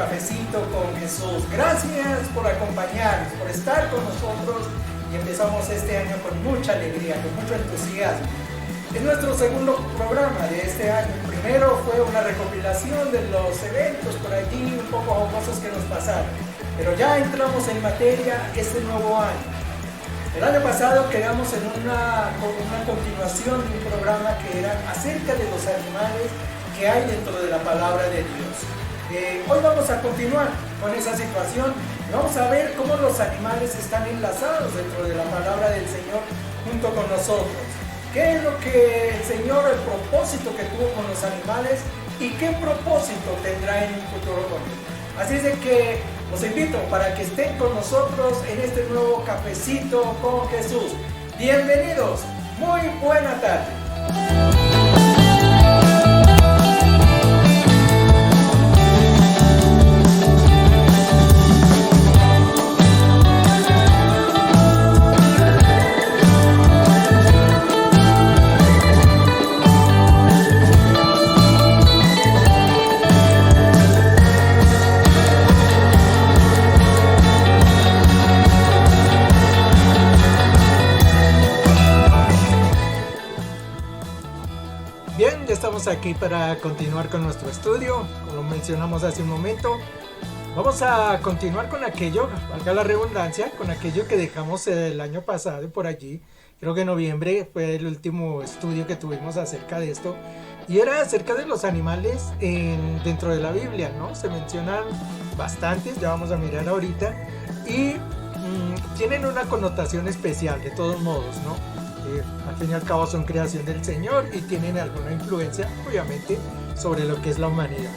Cafecito con Jesús. Gracias por acompañarnos, por estar con nosotros y empezamos este año con mucha alegría, con mucho entusiasmo. Es nuestro segundo programa de este año. El primero fue una recopilación de los eventos por allí, un poco jocosos que nos pasaron. Pero ya entramos en materia este nuevo año. El año pasado quedamos en una continuación de un programa que era acerca de los animales que hay dentro de la palabra de Dios. Hoy vamos a continuar con esa situación. Vamos a ver cómo los animales están enlazados dentro de la palabra del Señor junto con nosotros. ¿Qué es lo que el Señor, el propósito que tuvo con los animales y qué propósito tendrá en un futuro con ellos? Así es de que los invito para que estén con nosotros en este nuevo Cafecito con Jesús. Bienvenidos, muy buena tarde. Estamos aquí para continuar con nuestro estudio, como mencionamos hace un momento. Vamos a continuar con aquello, valga la redundancia, con aquello que dejamos el año pasado por allí. Creo que en noviembre fue el último estudio que tuvimos acerca de esto. Y era acerca de los animales dentro de la Biblia, ¿no? Se mencionan bastantes, ya vamos a mirar ahorita. Y tienen una connotación especial de todos modos, ¿no? Al fin y al cabo son creación del Señor y tienen alguna influencia, obviamente, sobre lo que es la humanidad.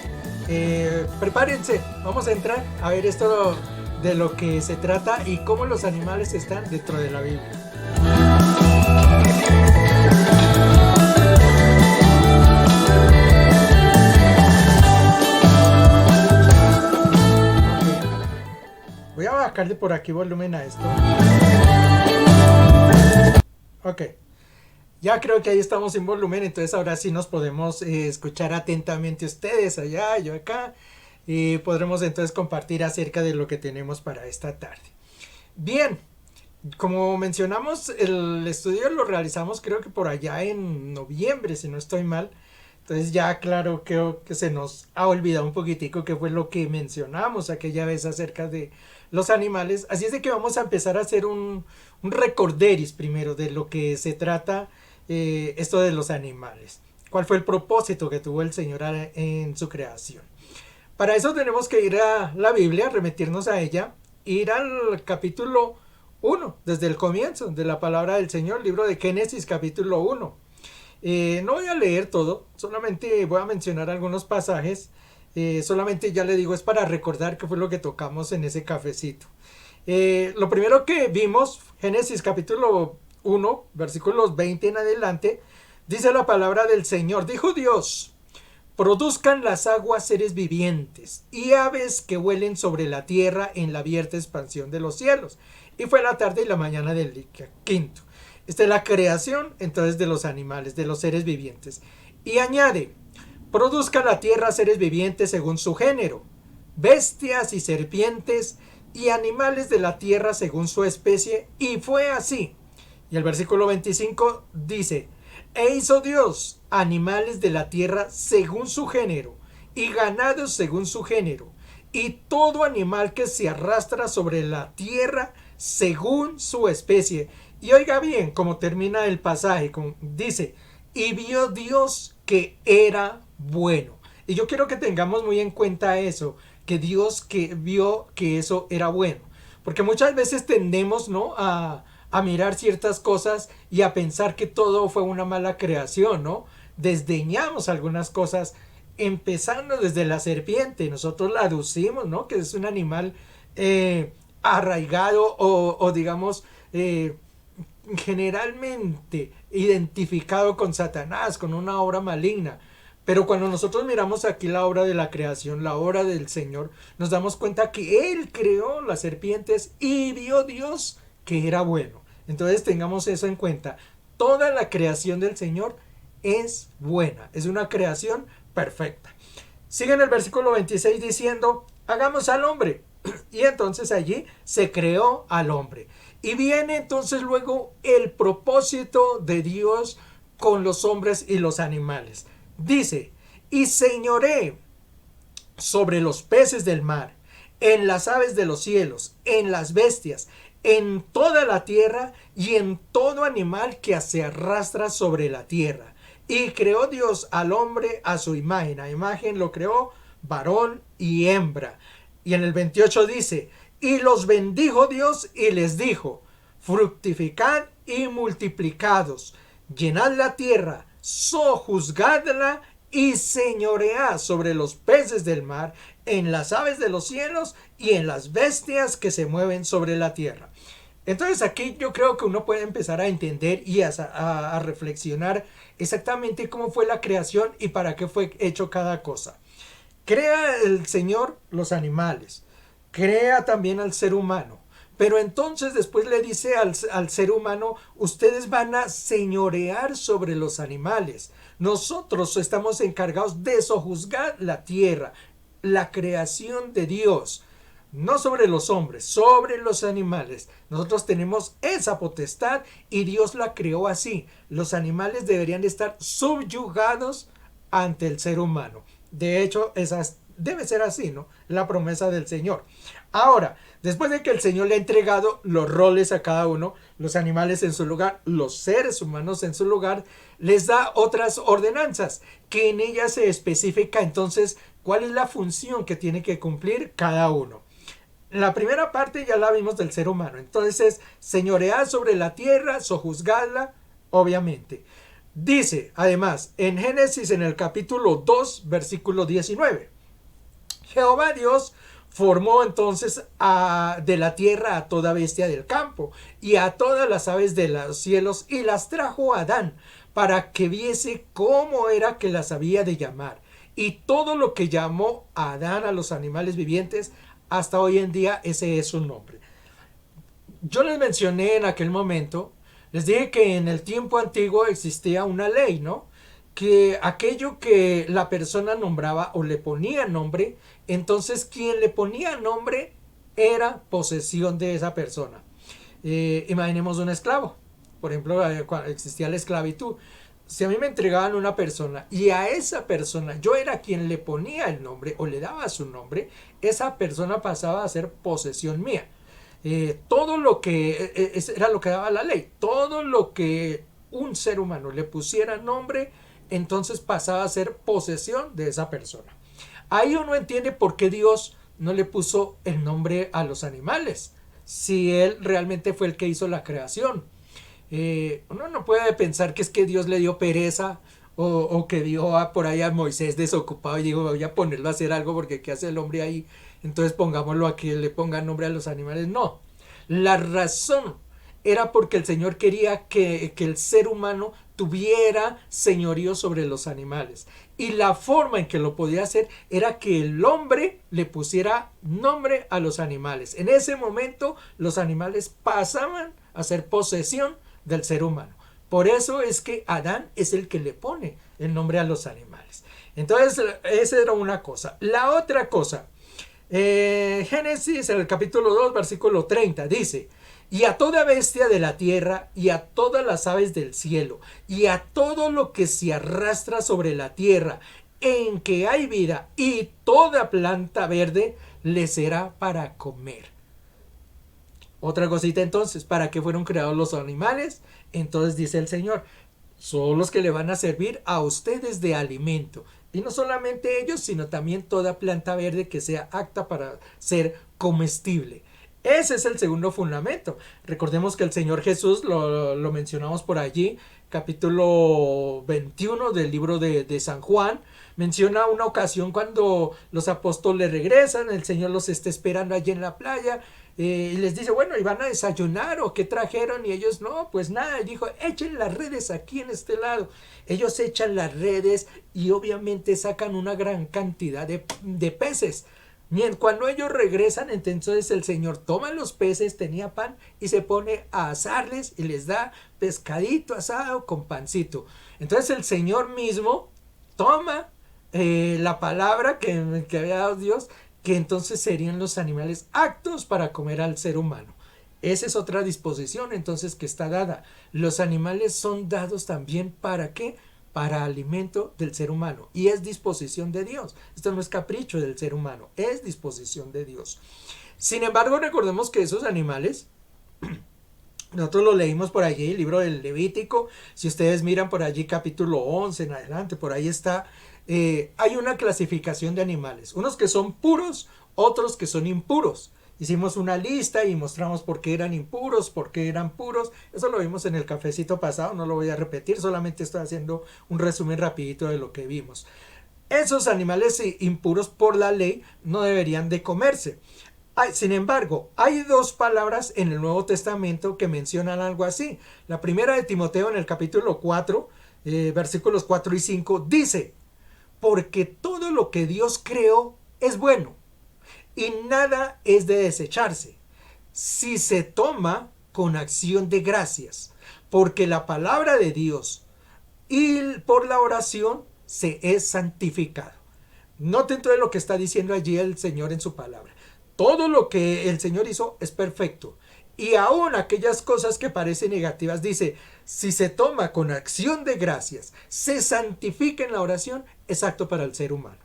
Prepárense, vamos a entrar a ver esto de lo que se trata y cómo los animales están dentro de la Biblia. Okay. Voy a bajarle por aquí volumen a esto. Ok, ya creo que ahí estamos en volumen, entonces ahora sí nos podemos escuchar atentamente ustedes allá, yo acá, y podremos entonces compartir acerca de lo que tenemos para esta tarde. Bien, como mencionamos, el estudio lo realizamos creo que por allá en noviembre, si no estoy mal, entonces ya claro, creo que se nos ha olvidado un poquitico qué fue lo que mencionamos aquella vez acerca de los animales, así es de que vamos a empezar a hacer un recorderis primero de lo que se trata esto de los animales. ¿Cuál fue el propósito que tuvo el Señor en su creación? Para eso tenemos que ir a la Biblia, remitirnos a ella, ir al capítulo 1, desde el comienzo de la palabra del Señor, libro de Génesis capítulo 1. No voy a leer todo, solamente voy a mencionar algunos pasajes. Solamente ya le digo, es para recordar qué fue lo que tocamos en ese cafecito. Lo primero que vimos, Génesis capítulo 1, versículos 20 en adelante, dice la palabra del Señor. Dijo Dios: produzcan las aguas seres vivientes y aves que vuelen sobre la tierra en la abierta expansión de los cielos. Y fue la tarde y la mañana del quinto. Esta es la creación entonces de los animales, de los seres vivientes. Y añade: produzca la tierra seres vivientes según su género, bestias y serpientes y animales de la tierra según su especie, y fue así. Y el versículo 25 dice: e hizo Dios animales de la tierra según su género, y ganados según su género, y todo animal que se arrastra sobre la tierra según su especie. Y oiga bien cómo termina el pasaje, como dice: y vio Dios que era bueno. Y yo quiero que tengamos muy en cuenta eso, que Dios que vio que eso era bueno. Porque muchas veces tendemos, ¿no?, a mirar ciertas cosas y a pensar que todo fue una mala creación, ¿no? Desdeñamos algunas cosas, empezando desde la serpiente. Nosotros la aducimos, ¿no?, que es un animal arraigado o digamos generalmente identificado con Satanás, con una obra maligna. Pero cuando nosotros miramos aquí la obra de la creación, la obra del Señor, nos damos cuenta que Él creó las serpientes y vio Dios que era bueno. Entonces tengamos eso en cuenta. Toda la creación del Señor es buena, es una creación perfecta. Sigue en el versículo 26 diciendo: hagamos al hombre. Y entonces allí se creó al hombre. Y viene entonces luego el propósito de Dios con los hombres y los animales. Dice, y señoré sobre los peces del mar, en las aves de los cielos, en las bestias, en toda la tierra y en todo animal que se arrastra sobre la tierra. Y creó Dios al hombre a su imagen. A imagen lo creó varón y hembra. Y en el 28 dice, y los bendijo Dios y les dijo, fructificad y multiplicados, llenad la tierra, sojuzgadla y señoread sobre los peces del mar, en las aves de los cielos y en las bestias que se mueven sobre la tierra. Entonces aquí yo creo que uno puede empezar a entender y a reflexionar exactamente cómo fue la creación y para qué fue hecho cada cosa. Crea el Señor los animales, crea también al ser humano, pero entonces después le dice al ser humano, ustedes van a señorear sobre los animales. Nosotros estamos encargados de sojuzgar la tierra, la creación de Dios. No sobre los hombres, sobre los animales. Nosotros tenemos esa potestad y Dios la creó así. Los animales deberían estar subyugados ante el ser humano. De hecho, debe ser así, ¿no? La promesa del Señor. Ahora, después de que el Señor le ha entregado los roles a cada uno, los animales en su lugar, los seres humanos en su lugar, les da otras ordenanzas, que en ellas se especifica entonces cuál es la función que tiene que cumplir cada uno. La primera parte ya la vimos del ser humano. Entonces, señorear sobre la tierra, sojuzgarla, obviamente. Dice, además, en Génesis en el capítulo 2, versículo 19. Jehová Dios formó entonces de la tierra a toda bestia del campo y a todas las aves de los cielos y las trajo a Adán para que viese cómo era que las había de llamar. Y todo lo que llamó a Adán a los animales vivientes, hasta hoy en día ese es su nombre. Yo les mencioné en aquel momento, les dije que en el tiempo antiguo existía una ley, ¿no? Que aquello que la persona nombraba o le ponía nombre, entonces quien le ponía nombre era posesión de esa persona. Imaginemos un esclavo. Por ejemplo, cuando existía la esclavitud. Si a mí me entregaban una persona y a esa persona yo era quien le ponía el nombre o le daba su nombre, esa persona pasaba a ser posesión mía. Todo lo que era lo que daba la ley, todo lo que un ser humano le pusiera nombre, entonces pasaba a ser posesión de esa persona. Ahí uno entiende por qué Dios no le puso el nombre a los animales, si él realmente fue el que hizo la creación. Uno no puede pensar que es que Dios le dio pereza o que dijo por ahí a Moisés desocupado y dijo voy a ponerlo a hacer algo porque ¿qué hace el hombre ahí? Entonces pongámoslo a que le ponga nombre a los animales. No, la razón era porque el Señor quería que el ser humano tuviera señorío sobre los animales. Y la forma en que lo podía hacer era que el hombre le pusiera nombre a los animales. En ese momento los animales pasaban a ser posesión del ser humano. Por eso es que Adán es el que le pone el nombre a los animales. Entonces, esa era una cosa. La otra cosa, Génesis en el capítulo 2, versículo 30, dice, y a toda bestia de la tierra, y a todas las aves del cielo, y a todo lo que se arrastra sobre la tierra, en que hay vida, y toda planta verde, le será para comer. Otra cosita entonces, ¿para qué fueron creados los animales? Entonces dice el Señor, son los que le van a servir a ustedes de alimento. Y no solamente ellos, sino también toda planta verde que sea apta para ser comestible. Ese es el segundo fundamento. Recordemos que el Señor Jesús, lo mencionamos por allí, capítulo 21 del libro de San Juan, menciona una ocasión cuando los apóstoles regresan, el Señor los está esperando allí en la playa, y les dice, bueno, ¿y van a desayunar o qué trajeron? Y ellos, no, pues nada. Y dijo, echen las redes aquí en este lado. Ellos echan las redes y obviamente sacan una gran cantidad de peces. Bien, cuando ellos regresan, entonces el Señor toma los peces, tenía pan, y se pone a asarles y les da pescadito asado con pancito. Entonces el Señor mismo toma la palabra que había dado Dios, que entonces serían los animales aptos para comer al ser humano. Esa es otra disposición entonces que está dada. Los animales son dados también ¿para qué? Para alimento del ser humano. Y es disposición de Dios. Esto no es capricho del ser humano, es disposición de Dios. Sin embargo, recordemos que esos animales, nosotros lo leímos por allí, el libro del Levítico. Si ustedes miran por allí capítulo 11 en adelante, por ahí está. Hay una clasificación de animales. Unos que son puros, otros que son impuros. Hicimos una lista y mostramos por qué eran impuros, por qué eran puros. Eso lo vimos en el cafecito pasado, no lo voy a repetir, solamente estoy haciendo un resumen rapidito de lo que vimos. Esos animales impuros por la ley no deberían de comerse. Sin embargo, hay dos palabras en el Nuevo Testamento que mencionan algo así. La primera de Timoteo en el capítulo 4, versículos 4 y 5, dice: porque todo lo que Dios creó es bueno y nada es de desecharse si se toma con acción de gracias, porque la palabra de Dios y por la oración se es santificado. Noten todo lo que está diciendo allí el Señor en su palabra. Todo lo que el Señor hizo es perfecto. Y aún aquellas cosas que parecen negativas, dice, si se toma con acción de gracias, se santifica en la oración, es apto para el ser humano.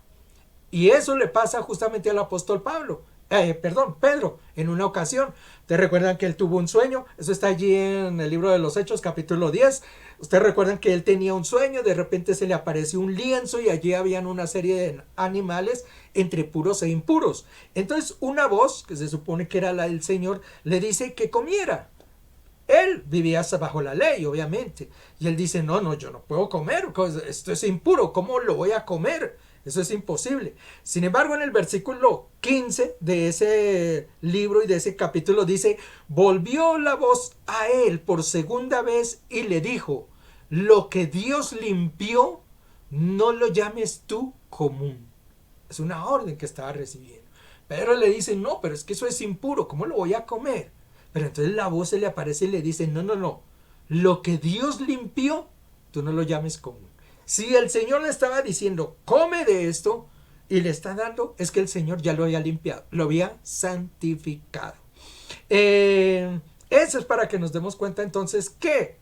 Y eso le pasa justamente al apóstol Pedro, en una ocasión. Ustedes recuerdan que él tuvo un sueño, eso está allí en el libro de los Hechos, capítulo 10. Ustedes recuerdan que él tenía un sueño, de repente se le apareció un lienzo y allí habían una serie de animales entre puros e impuros. Entonces una voz, que se supone que era la del Señor, le dice que comiera. Él vivía bajo la ley, obviamente. Y él dice, no, yo no puedo comer, esto es impuro, ¿cómo lo voy a comer? Eso es imposible. Sin embargo, en el versículo 15 de ese libro y de ese capítulo dice, volvió la voz a él por segunda vez y le dijo, lo que Dios limpió, no lo llames tú común. Es una orden que estaba recibiendo. Pedro le dice, no, pero es que eso es impuro, ¿cómo lo voy a comer? Pero entonces la voz se le aparece y le dice, no, lo que Dios limpió, tú no lo llames común. Si el Señor le estaba diciendo, come de esto, y le está dando, es que el Señor ya lo había limpiado, lo había santificado. Eso es para que nos demos cuenta entonces que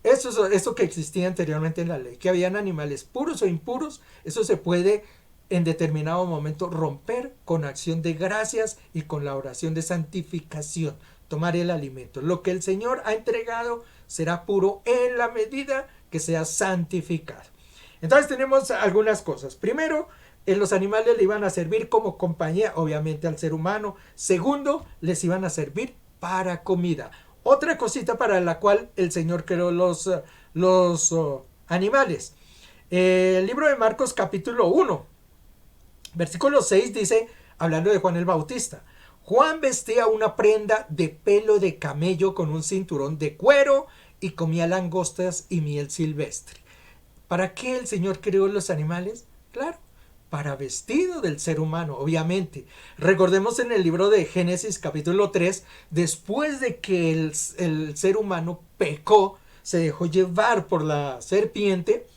eso que existía anteriormente en la ley, que habían animales puros o impuros, eso se puede en determinado momento romper con acción de gracias y con la oración de santificación, tomar el alimento. Lo que el Señor ha entregado será puro en la medida que sea santificado. Entonces tenemos algunas cosas. Primero, los animales le iban a servir como compañía, obviamente, al ser humano. Segundo, les iban a servir para comida. Otra cosita para la cual el Señor creó los animales. El libro de Marcos capítulo 1, versículo 6 dice, hablando de Juan el Bautista, Juan vestía una prenda de pelo de camello con un cinturón de cuero y comía langostas y miel silvestre. ¿Para qué el Señor creó los animales? Claro, para vestido del ser humano, obviamente. Recordemos en el libro de Génesis capítulo 3, después de que el ser humano pecó, se dejó llevar por la serpiente,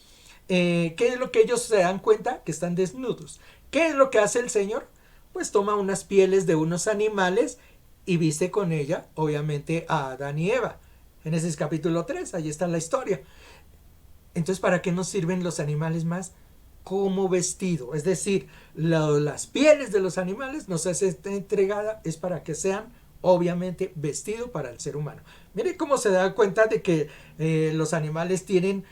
¿qué es lo que ellos se dan cuenta? Que están desnudos. ¿Qué es lo que hace el Señor? Pues toma unas pieles de unos animales y viste con ella, obviamente, a Adán y Eva. Génesis capítulo 3, ahí está la historia. Entonces, ¿para qué nos sirven los animales más? Como vestido. Es decir, las pieles de los animales nos es entregada es para que sean, obviamente, vestido para el ser humano. Mire cómo se da cuenta de que los animales tienen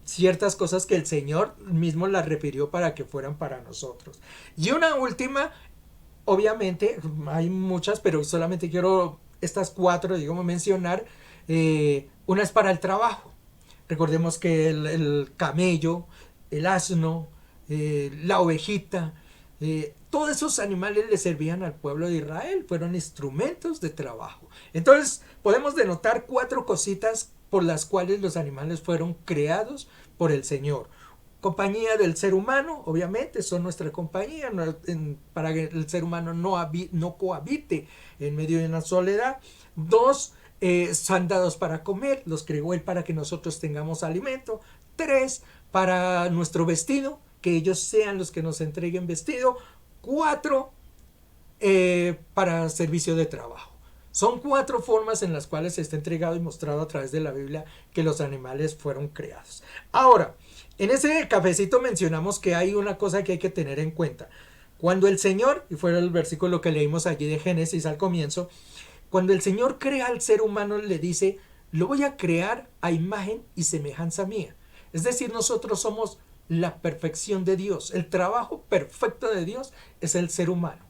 ciertas cosas que el Señor mismo las refirió para que fueran para nosotros. Y una última, obviamente, hay muchas, pero solamente quiero estas cuatro, digamos, mencionar. Una es para el trabajo. Recordemos que el camello, el asno, la ovejita, todos esos animales le servían al pueblo de Israel, fueron instrumentos de trabajo. Entonces podemos denotar cuatro cositas por las cuales los animales fueron creados por el Señor. Compañía del ser humano, obviamente, son nuestra compañía, para que el ser humano no cohabite en medio de una soledad. Dos, son dados para comer, los creó Él para que nosotros tengamos alimento. Tres, para nuestro vestido, que ellos sean los que nos entreguen vestido. 4 para servicio de trabajo. Son 4 formas en las cuales se está entregado y mostrado a través de la Biblia que los animales fueron creados. Ahora, en ese cafecito mencionamos que hay una cosa que hay que tener en cuenta. Cuando el Señor, y fue el versículo que leímos allí de Génesis al comienzo, cuando el Señor crea al ser humano le dice, lo voy a crear a imagen y semejanza mía. Es decir, nosotros somos la perfección de Dios. El trabajo perfecto de Dios es el ser humano.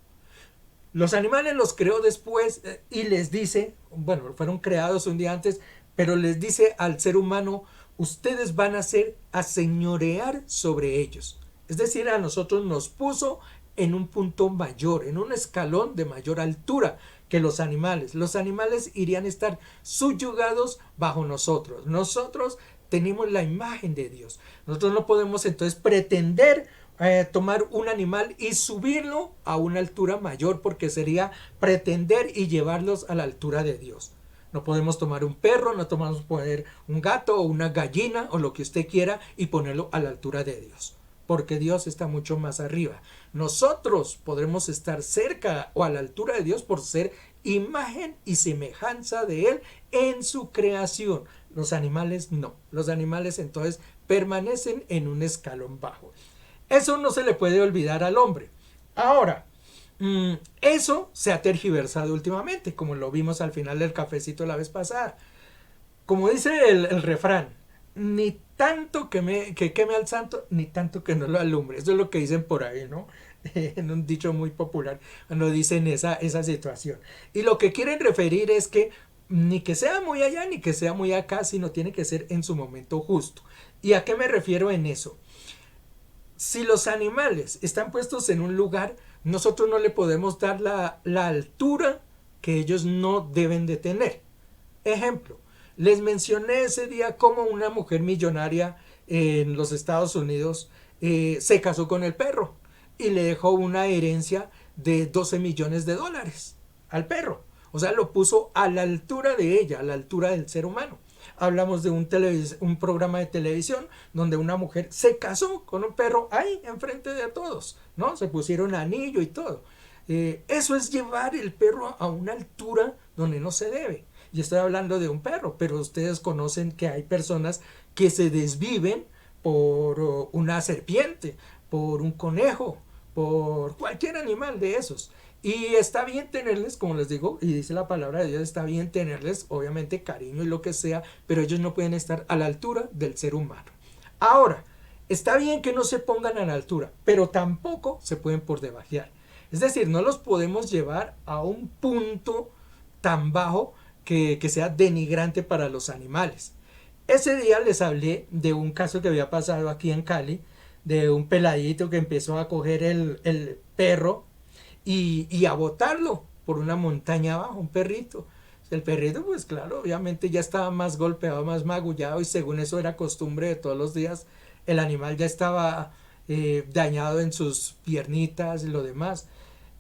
Los animales los creó después y les dice, bueno, fueron creados un día antes, pero les dice al ser humano, ustedes van a señorear sobre ellos. Es decir, a nosotros nos puso en un punto mayor, en un escalón de mayor altura que los animales. Los animales irían a estar subyugados bajo nosotros. Nosotros tenemos la imagen de Dios. Nosotros no podemos entonces pretender tomar un animal y subirlo a una altura mayor, porque sería pretender y llevarlos a la altura de Dios. No podemos tomar un perro, no podemos poner un gato o una gallina o lo que usted quiera y ponerlo a la altura de Dios, porque Dios está mucho más arriba. Nosotros podremos estar cerca o a la altura de Dios por ser imagen y semejanza de Él en su creación. Los animales no. Los animales entonces permanecen en un escalón bajo. Eso no se le puede olvidar al hombre. Ahora, eso se ha tergiversado últimamente, como lo vimos al final del cafecito la vez pasada. Como dice el refrán, ni tanto que queme al santo, ni tanto que no lo alumbre. Eso es lo que dicen por ahí, ¿no? En un dicho muy popular, cuando dicen esa situación. Y lo que quieren referir es que ni que sea muy allá, ni que sea muy acá, sino tiene que ser en su momento justo. ¿Y a qué me refiero en eso? Si los animales están puestos en un lugar, nosotros no le podemos dar la altura que ellos no deben de tener. Ejemplo, les mencioné ese día cómo una mujer millonaria en los Estados Unidos se casó con el perro y le dejó una herencia de 12 millones de dólares al perro. O sea, lo puso a la altura de ella, a la altura del ser humano. Hablamos de un programa de televisión donde una mujer se casó con un perro ahí enfrente de todos, ¿no? Se pusieron anillo y todo. Eso es llevar el perro a una altura donde no se debe. Y estoy hablando de un perro, pero ustedes conocen que hay personas que se desviven por una serpiente, por un conejo, por cualquier animal de esos. Y está bien tenerles, como les digo, y dice la palabra de Dios, está bien tenerles, obviamente, cariño y lo que sea, pero ellos no pueden estar a la altura del ser humano. Ahora, está bien que no se pongan a la altura, pero tampoco se pueden por debajear. Es decir, no los podemos llevar a un punto tan bajo que sea denigrante para los animales. Ese día les hablé de un caso que había pasado aquí en Cali, de un peladito que empezó a coger el perro y a botarlo por una montaña abajo, un perrito. El perrito, pues claro, obviamente ya estaba más golpeado, más magullado, y según eso era costumbre de todos los días, el animal ya estaba dañado en sus piernitas y lo demás.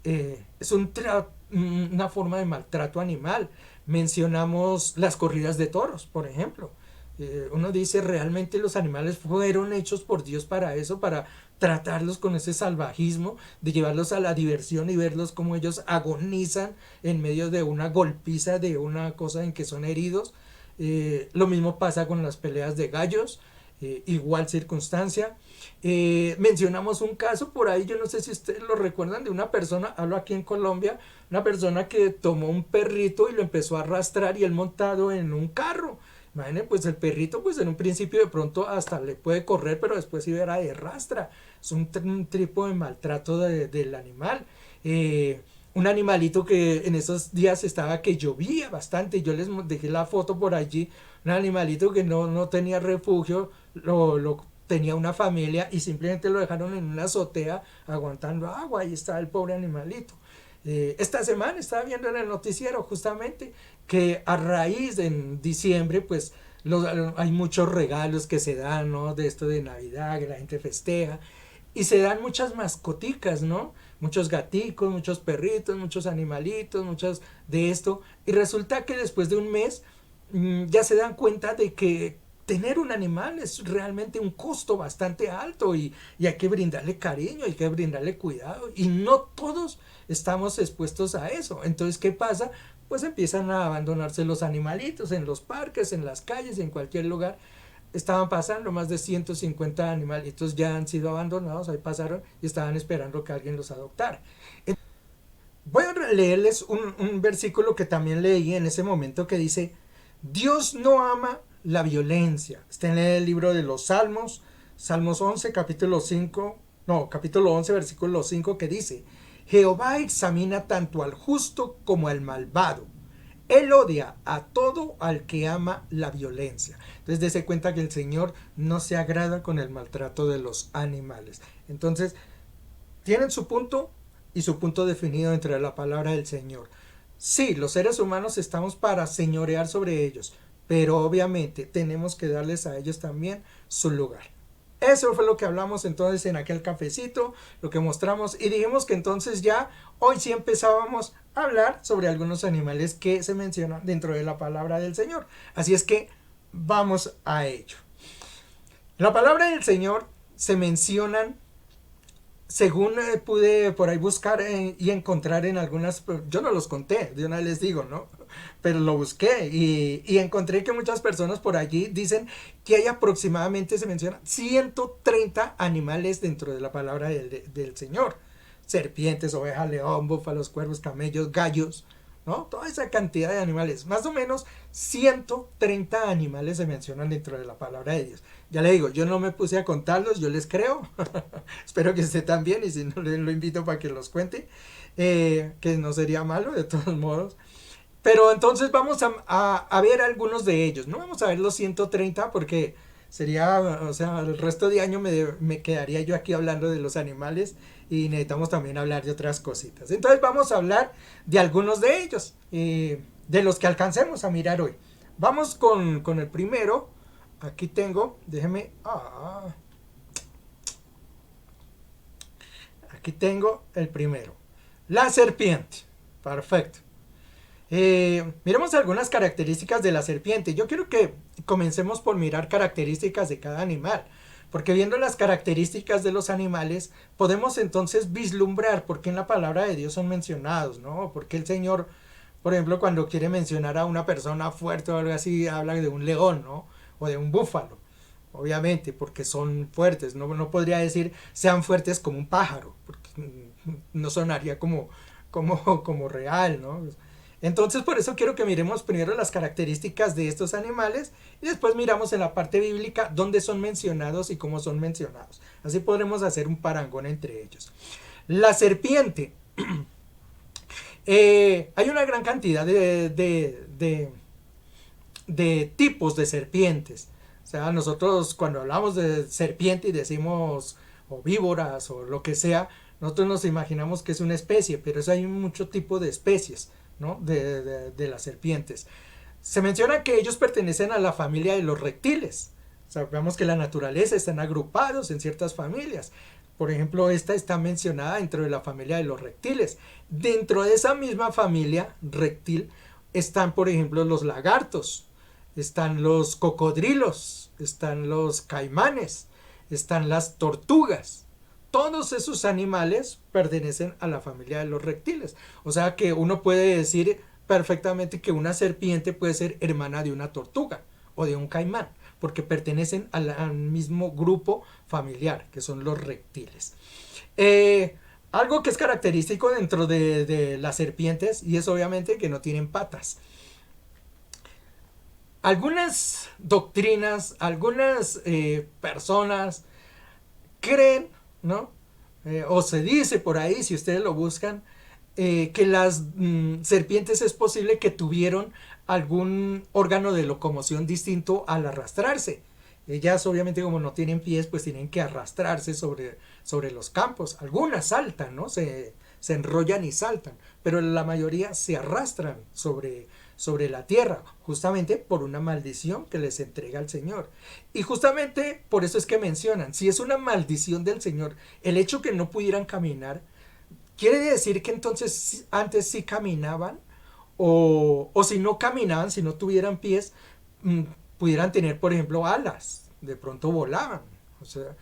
Es una forma de maltrato animal. Mencionamos las corridas de toros, por ejemplo. Uno dice, realmente los animales fueron hechos por Dios para eso, para tratarlos con ese salvajismo, de llevarlos a la diversión y verlos como ellos agonizan en medio de una golpiza, de una cosa en que son heridos. Lo mismo pasa con las peleas de gallos, igual circunstancia. Mencionamos un caso por ahí, yo no sé si ustedes lo recuerdan, de una persona, hablo aquí en Colombia, una persona que tomó un perrito y lo empezó a arrastrar y él montado en un carro. Imaginen, pues el perrito, pues en un principio de pronto hasta le puede correr, pero después sí verá de rastra. Es un tipo de maltrato del animal. Un animalito que en esos días estaba que llovía bastante, yo les dejé la foto por allí, un animalito que no tenía refugio, lo tenía una familia y simplemente lo dejaron en una azotea aguantando agua, ahí está el pobre animalito. Esta semana estaba viendo en el noticiero justamente que a raíz en diciembre pues hay muchos regalos que se dan, ¿no? De esto de Navidad, que la gente festeja, y se dan muchas mascoticas, ¿no? Muchos gaticos, muchos perritos, muchos animalitos, muchos de esto, y resulta que después de un mes ya se dan cuenta de que tener un animal es realmente un costo bastante alto y hay que brindarle cariño, hay que brindarle cuidado y no todos estamos expuestos a eso. Entonces, ¿qué pasa? Pues empiezan a abandonarse los animalitos en los parques, en las calles, en cualquier lugar. Estaban pasando más de 150 animalitos, ya han sido abandonados, ahí pasaron y estaban esperando que alguien los adoptara. Voy a leerles un versículo que también leí en ese momento que dice, Dios no ama la violencia. Está en el libro de los Salmos, Salmos 11, capítulo 5, no, capítulo 11, versículo 5, que dice, Jehová examina tanto al justo como al malvado. Él odia a todo al que ama la violencia. Entonces, dése cuenta que el Señor no se agrada con el maltrato de los animales. Entonces, tienen su punto y su punto definido dentro de la palabra del Señor. Sí, los seres humanos estamos para señorear sobre ellos, pero obviamente tenemos que darles a ellos también su lugar. Eso fue lo que hablamos entonces en aquel cafecito, lo que mostramos y dijimos que entonces ya hoy sí empezábamos a hablar sobre algunos animales que se mencionan dentro de la palabra del Señor. Así es que vamos a ello. En la palabra del Señor se mencionan, según pude por ahí buscar y encontrar en algunas, yo no los conté, de una vez les digo, ¿no? Pero lo busqué y encontré que muchas personas por allí dicen que hay aproximadamente, se menciona, 130 animales dentro de la palabra del Señor. Serpientes, ovejas, león, búfalos, cuervos, camellos, gallos, ¿no? Toda esa cantidad de animales, más o menos 130 animales se mencionan dentro de la palabra de Dios. Ya le digo, yo no me puse a contarlos, yo les creo. Espero que esté tan bien y si no, lo invito para que los cuente, que no sería malo de todos modos. Pero entonces vamos a ver algunos de ellos. No vamos a ver los 130 porque sería, o sea, el resto de año me quedaría yo aquí hablando de los animales y necesitamos también hablar de otras cositas. Entonces vamos a hablar de algunos de ellos, de los que alcancemos a mirar hoy. Vamos con el primero. Aquí tengo, déjeme, aquí tengo el primero. La serpiente. Perfecto. Miremos algunas características de la serpiente. Yo quiero que comencemos por mirar características de cada animal, porque viendo las características de los animales podemos entonces vislumbrar por qué en la palabra de Dios son mencionados, ¿no? Porque el Señor, por ejemplo, cuando quiere mencionar a una persona fuerte o algo así, habla de un león, ¿no? O de un búfalo. Obviamente, porque son fuertes. No podría decir sean fuertes como un pájaro, porque no sonaría como real, ¿no? Entonces por eso quiero que miremos primero las características de estos animales y después miramos en la parte bíblica dónde son mencionados y cómo son mencionados. Así podremos hacer un parangón entre ellos. La serpiente. Hay una gran cantidad de tipos de serpientes. O sea, nosotros cuando hablamos de serpiente y decimos o víboras o lo que sea, nosotros nos imaginamos que es una especie, pero eso hay mucho tipo de especies, ¿no? de las serpientes. Se menciona que ellos pertenecen a la familia de los reptiles. Sabemos que la naturaleza están agrupados en ciertas familias. Por ejemplo, esta está mencionada dentro de la familia de los reptiles. Dentro de esa misma familia reptil están, por ejemplo, los lagartos, están los cocodrilos, están los caimanes, están las tortugas. Todos esos animales pertenecen a la familia de los reptiles. O sea que uno puede decir perfectamente que una serpiente puede ser hermana de una tortuga o de un caimán, porque pertenecen al mismo grupo familiar, que son los reptiles. Algo que es característico dentro de las serpientes, y es obviamente que no tienen patas. Algunas doctrinas, algunas personas creen, ¿no? O se dice por ahí, si ustedes lo buscan, que las serpientes es posible que tuvieron algún órgano de locomoción distinto al arrastrarse. Ellas obviamente como no tienen pies, pues tienen que arrastrarse sobre los campos. Algunas saltan, ¿no? Se enrollan y saltan, pero la mayoría se arrastran sobre la tierra, justamente por una maldición que les entrega el Señor. Y justamente por eso es que mencionan, si es una maldición del Señor, el hecho que no pudieran caminar, quiere decir que entonces antes sí caminaban, o si no caminaban, si no tuvieran pies, pudieran tener, por ejemplo, alas, de pronto volaban, o sea,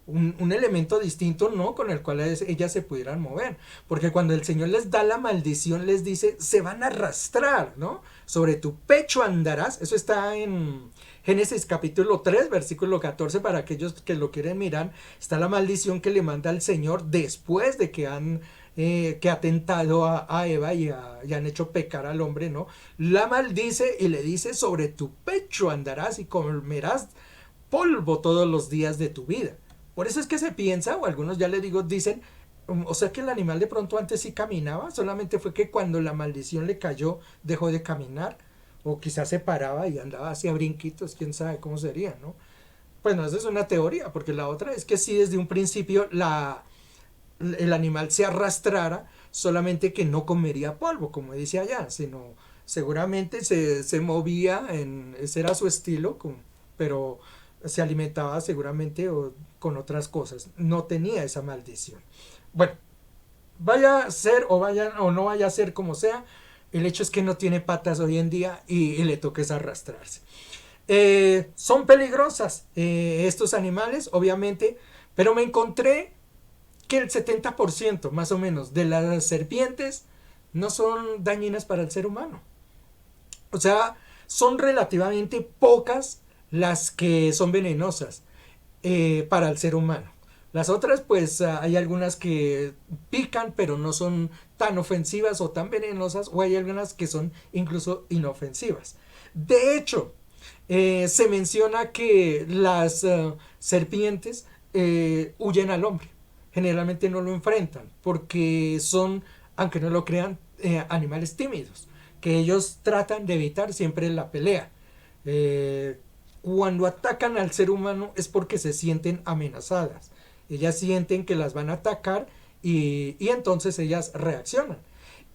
un elemento distinto, ¿no? Con el cual ellas se pudieran mover, porque cuando el Señor les da la maldición, les dice, se van a arrastrar, ¿no? Sobre tu pecho andarás, eso está en Génesis capítulo 3, versículo 14, para aquellos que lo quieren mirar, está la maldición que le manda el Señor después de que ha tentado a Eva y han hecho pecar al hombre, ¿no? La maldice y le dice, sobre tu pecho andarás y comerás polvo todos los días de tu vida. Por eso es que se piensa, o algunos ya le digo, dicen, o sea que el animal de pronto antes sí caminaba, solamente fue que cuando la maldición le cayó dejó de caminar, o quizás se paraba y andaba hacia brinquitos, quién sabe cómo sería, ¿no? Pues no, esa es una teoría, porque la otra es que sí desde un principio el animal se arrastrara, solamente que no comería polvo, como dice allá, sino seguramente se movía, ese era su estilo, pero se alimentaba seguramente con otras cosas, no tenía esa maldición. Bueno, vaya a ser o no vaya a ser como sea, el hecho es que no tiene patas hoy en día y le toca es arrastrarse. Son peligrosas estos animales, obviamente, pero me encontré que el 70% más o menos de las serpientes no son dañinas para el ser humano. O sea, son relativamente pocas las que son venenosas para el ser humano. Las otras, pues hay algunas que pican, pero no son tan ofensivas o tan venenosas, o hay algunas que son incluso inofensivas. De hecho, se menciona que las serpientes huyen al hombre. Generalmente no lo enfrentan, porque son, aunque no lo crean, animales tímidos, que ellos tratan de evitar siempre la pelea. Cuando atacan al ser humano es porque se sienten amenazadas. Ellas sienten que las van a atacar y entonces ellas reaccionan.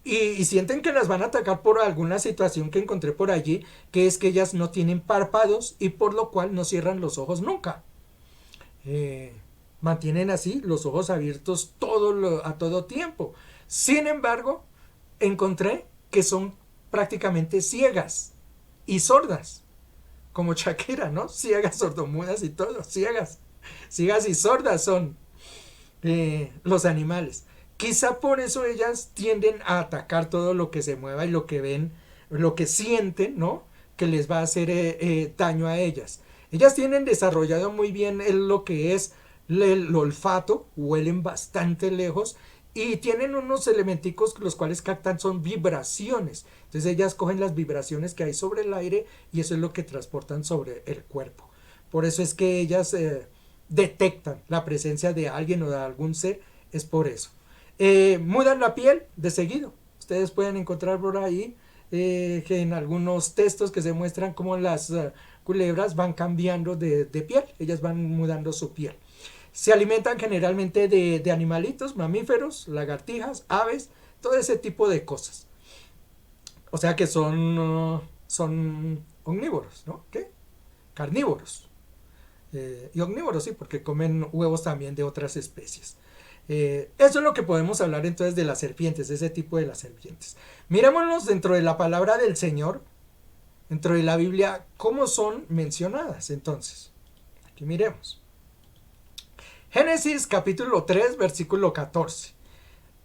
Y sienten que las van a atacar por alguna situación que encontré por allí, que es que ellas no tienen párpados y por lo cual no cierran los ojos nunca. Mantienen así los ojos abiertos a todo tiempo. Sin embargo, encontré que son prácticamente ciegas y sordas, como Shakira, ¿no? Ciegas, sordomudas y todo, ciegas. Ciegas y sordas son los animales. Quizá por eso ellas tienden a atacar todo lo que se mueva y lo que ven, lo que sienten, ¿no? Que les va a hacer daño a ellas. Ellas tienen desarrollado muy bien lo que es el olfato, huelen bastante lejos y tienen unos elementicos los cuales captan son vibraciones. Entonces ellas cogen las vibraciones que hay sobre el aire y eso es lo que transportan sobre el cuerpo. Por eso es que ellas detectan la presencia de alguien o de algún ser, es por eso. Mudan la piel de seguido. Ustedes pueden encontrar por ahí que en algunos textos que se muestran cómo las culebras van cambiando de piel, ellas van mudando su piel. Se alimentan generalmente de animalitos, mamíferos, lagartijas, aves, todo ese tipo de cosas. O sea que son omnívoros, ¿no? ¿Qué? Carnívoros. Y omnívoros, sí, porque comen huevos también de otras especies. Eso es lo que podemos hablar entonces de las serpientes, ese tipo de las serpientes. Mirémonos dentro de la palabra del Señor, dentro de la Biblia, cómo son mencionadas entonces. Aquí miremos. Génesis capítulo 3, versículo 14.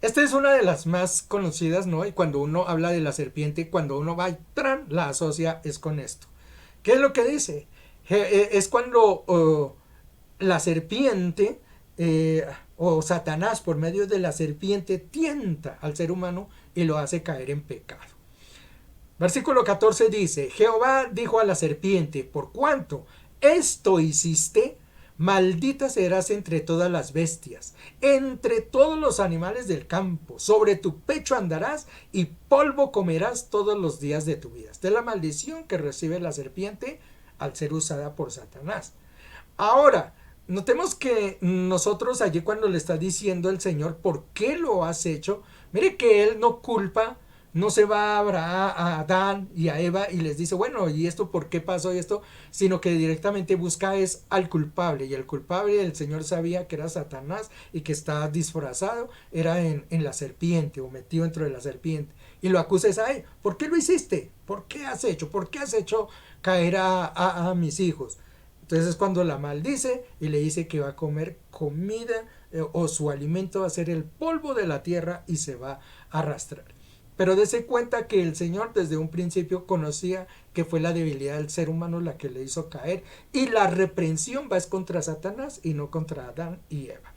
Esta es una de las más conocidas, ¿no? Y cuando uno habla de la serpiente, cuando uno va y la asocia es con esto. ¿Qué es lo que dice? Es cuando la serpiente o Satanás por medio de la serpiente tienta al ser humano y lo hace caer en pecado. Versículo 14 dice, Jehová dijo a la serpiente, por cuanto esto hiciste, maldita serás entre todas las bestias, entre todos los animales del campo, sobre tu pecho andarás y polvo comerás todos los días de tu vida. Esta es la maldición que recibe la serpiente al ser usada por Satanás. Ahora, notemos que nosotros allí cuando le está diciendo el Señor por qué lo has hecho, mire que él no culpa no se va a Adán y a Eva y les dice, bueno, ¿y esto por qué pasó y esto? Sino que directamente busca es al culpable. Y el culpable, el Señor sabía que era Satanás y que estaba disfrazado, era en la serpiente o metido dentro de la serpiente. Y lo acusa a él. ¿Por qué lo hiciste? ¿Por qué has hecho? ¿Por qué has hecho caer a mis hijos? Entonces es cuando la maldice y le dice que va a comer comida o su alimento va a ser el polvo de la tierra y se va a arrastrar. Pero dése cuenta que el Señor desde un principio conocía que fue la debilidad del ser humano la que le hizo caer y la reprensión va es contra Satanás y no contra Adán y Eva.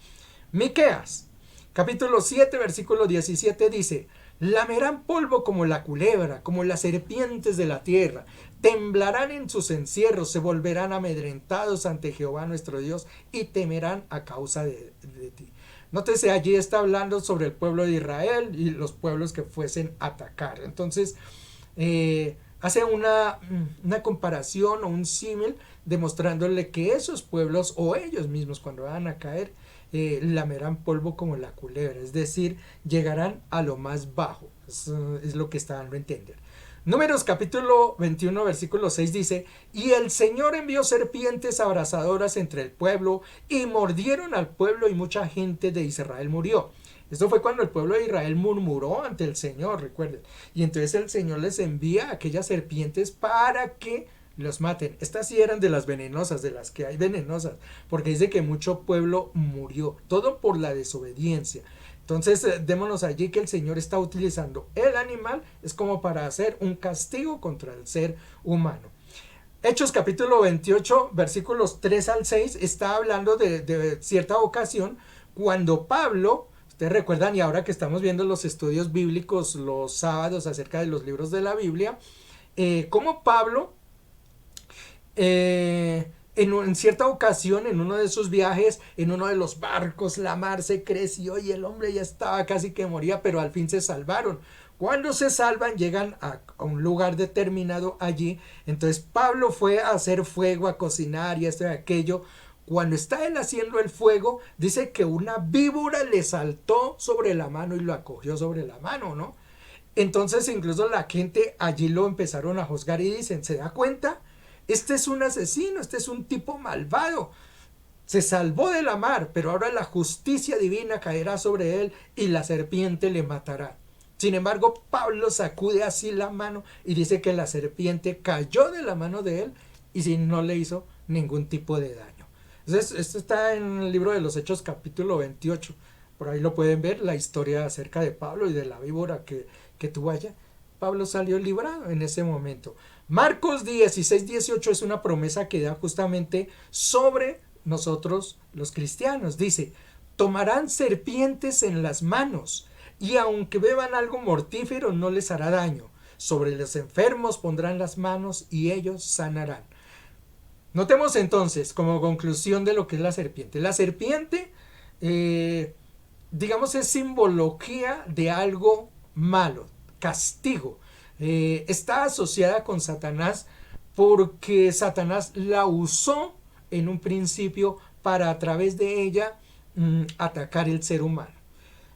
Miqueas, capítulo 7, versículo 17 dice: lamerán polvo como la culebra, como las serpientes de la tierra, temblarán en sus encierros, se volverán amedrentados ante Jehová nuestro Dios y temerán a causa de ti. Nótese, allí está hablando sobre el pueblo de Israel y los pueblos que fuesen a atacar. Entonces, hace una comparación o un símil demostrándole que esos pueblos o ellos mismos cuando van a caer lamerán polvo como la culebra, es decir, llegarán a lo más bajo. Eso es lo que está dando a entender. Números capítulo 21 versículo 6 dice: y el Señor envió serpientes abrasadoras entre el pueblo y mordieron al pueblo y mucha gente de Israel murió. Esto fue cuando el pueblo de Israel murmuró ante el Señor, recuerden. Y entonces el Señor les envía aquellas serpientes para que los maten. Estas sí eran de las venenosas, de las que hay venenosas, porque dice que mucho pueblo murió, todo por la desobediencia. Entonces, démonos allí que el Señor está utilizando el animal, es como para hacer un castigo contra el ser humano. Hechos capítulo 28, versículos 3 al 6, está hablando de cierta ocasión cuando Pablo, ustedes recuerdan, y ahora que estamos viendo los estudios bíblicos los sábados acerca de los libros de la Biblia, como Pablo en cierta ocasión, en uno de sus viajes, en uno de los barcos, la mar se creció y el hombre ya estaba casi que moría, pero al fin se salvaron. Cuando se salvan, llegan a un lugar determinado allí. Entonces Pablo fue a hacer fuego, a cocinar y esto y aquello. Cuando está él haciendo el fuego, dice que una víbora le saltó sobre la mano y lo acogió sobre la mano, ¿no? Entonces incluso la gente allí lo empezaron a juzgar y dicen, ¿se da cuenta? Este es un asesino, este es un tipo malvado. Se salvó de la mar, pero ahora la justicia divina caerá sobre él y la serpiente le matará. Sin embargo, Pablo sacude así la mano y dice que la serpiente cayó de la mano de él y si no le hizo ningún tipo de daño. Entonces, esto está en el libro de los Hechos capítulo 28. Por ahí lo pueden ver, la historia acerca de Pablo y de la víbora que tuvo allá. Pablo salió librado en ese momento. Marcos 16-18 es una promesa que da justamente sobre nosotros los cristianos. Dice, tomarán serpientes en las manos y aunque beban algo mortífero no les hará daño. Sobre los enfermos pondrán las manos y ellos sanarán. Notemos entonces como conclusión de lo que es la serpiente. La serpiente, digamos, es simbología de algo malo, castigo. Está asociada con Satanás porque Satanás la usó en un principio para a través de ella atacar el ser humano.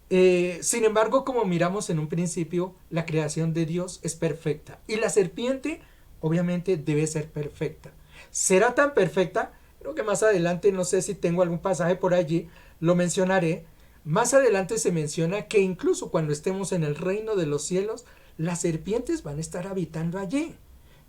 Sin embargo, como miramos en un principio, la creación de Dios es perfecta y la serpiente obviamente debe ser perfecta. ¿Será tan perfecta? Creo que más adelante, no sé si tengo algún pasaje por allí, lo mencionaré. Más adelante se menciona que incluso cuando estemos en el reino de los cielos, las serpientes van a estar habitando allí.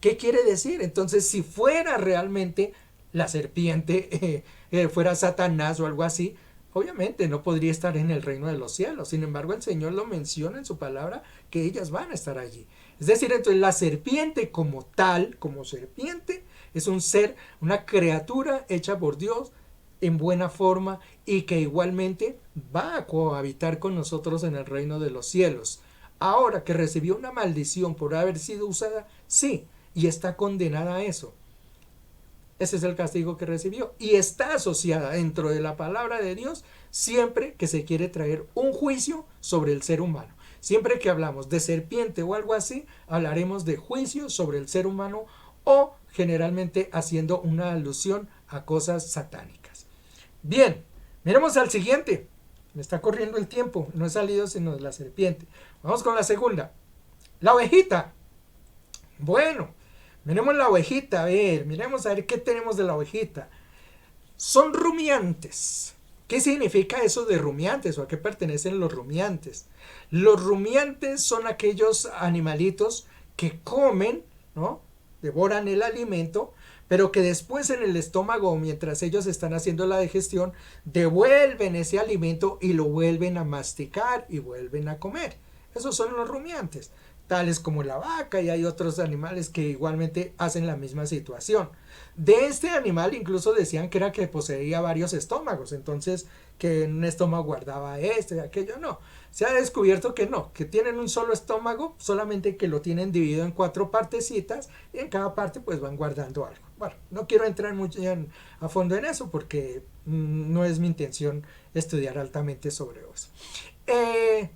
¿Qué quiere decir? Entonces, si fuera realmente la serpiente, fuera Satanás o algo así, obviamente no podría estar en el reino de los cielos. Sin embargo, el Señor lo menciona en su palabra que ellas van a estar allí. Es decir, entonces la serpiente como tal, como serpiente, es un ser, una criatura hecha por Dios en buena forma y que igualmente va a cohabitar con nosotros en el reino de los cielos. Ahora que recibió una maldición por haber sido usada, sí, y está condenada a eso. Ese es el castigo que recibió y está asociada dentro de la palabra de Dios siempre que se quiere traer un juicio sobre el ser humano. Siempre que hablamos de serpiente o algo así, hablaremos de juicio sobre el ser humano o generalmente haciendo una alusión a cosas satánicas. Bien, miremos al siguiente. Me está corriendo el tiempo, no he salido sino de la serpiente. Vamos con la segunda. La ovejita. Bueno, miremos la ovejita, miremos a ver qué tenemos de la ovejita. Son rumiantes. ¿Qué significa eso de rumiantes o a qué pertenecen los rumiantes? Los rumiantes son aquellos animalitos que comen, ¿no? Devoran el alimento, pero que después en el estómago, mientras ellos están haciendo la digestión, devuelven ese alimento y lo vuelven a masticar y vuelven a comer. Esos son los rumiantes, tales como la vaca, y hay otros animales que igualmente hacen la misma situación. De este animal incluso decían que era que poseía varios estómagos, entonces que en un estómago guardaba este, aquello, no. Se ha descubierto que no, que tienen un solo estómago, solamente que lo tienen dividido en 4 partecitas y en cada parte pues van guardando algo. Bueno, no quiero entrar mucho a fondo en eso porque no es mi intención estudiar altamente sobre eso. Eh,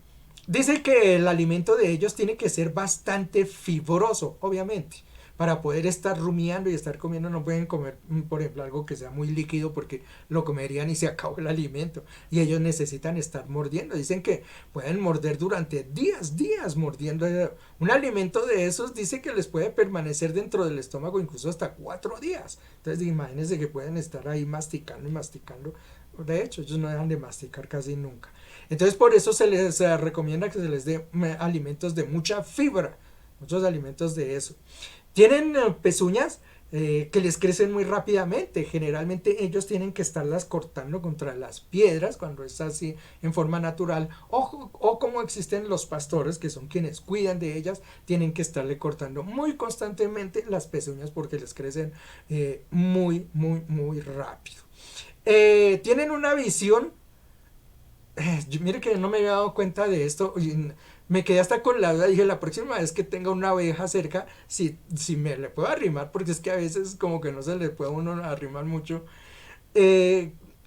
Dice que el alimento de ellos tiene que ser bastante fibroso, obviamente. Para poder estar rumiando y estar comiendo no pueden comer, por ejemplo, algo que sea muy líquido porque lo comerían y se acabó el alimento. Y ellos necesitan estar mordiendo. Dicen que pueden morder durante días mordiendo. Un alimento de esos dice que les puede permanecer dentro del estómago incluso hasta 4 días. Entonces imagínense que pueden estar ahí masticando y masticando. De hecho, ellos no dejan de masticar casi nunca. Entonces por eso se les recomienda que se les dé alimentos de mucha fibra, muchos alimentos de eso. Tienen pezuñas que les crecen muy rápidamente. Generalmente ellos tienen que estarlas cortando contra las piedras cuando es así en forma natural. O como existen los pastores, que son quienes cuidan de ellas, tienen que estarle cortando muy constantemente las pezuñas porque les crecen muy rápido. Tienen una visión. Mire que no me había dado cuenta de esto. Me quedé hasta con la duda. Dije, la próxima vez que tenga una oveja cerca, si me le puedo arrimar, porque es que a veces como que no se le puede a uno arrimar mucho.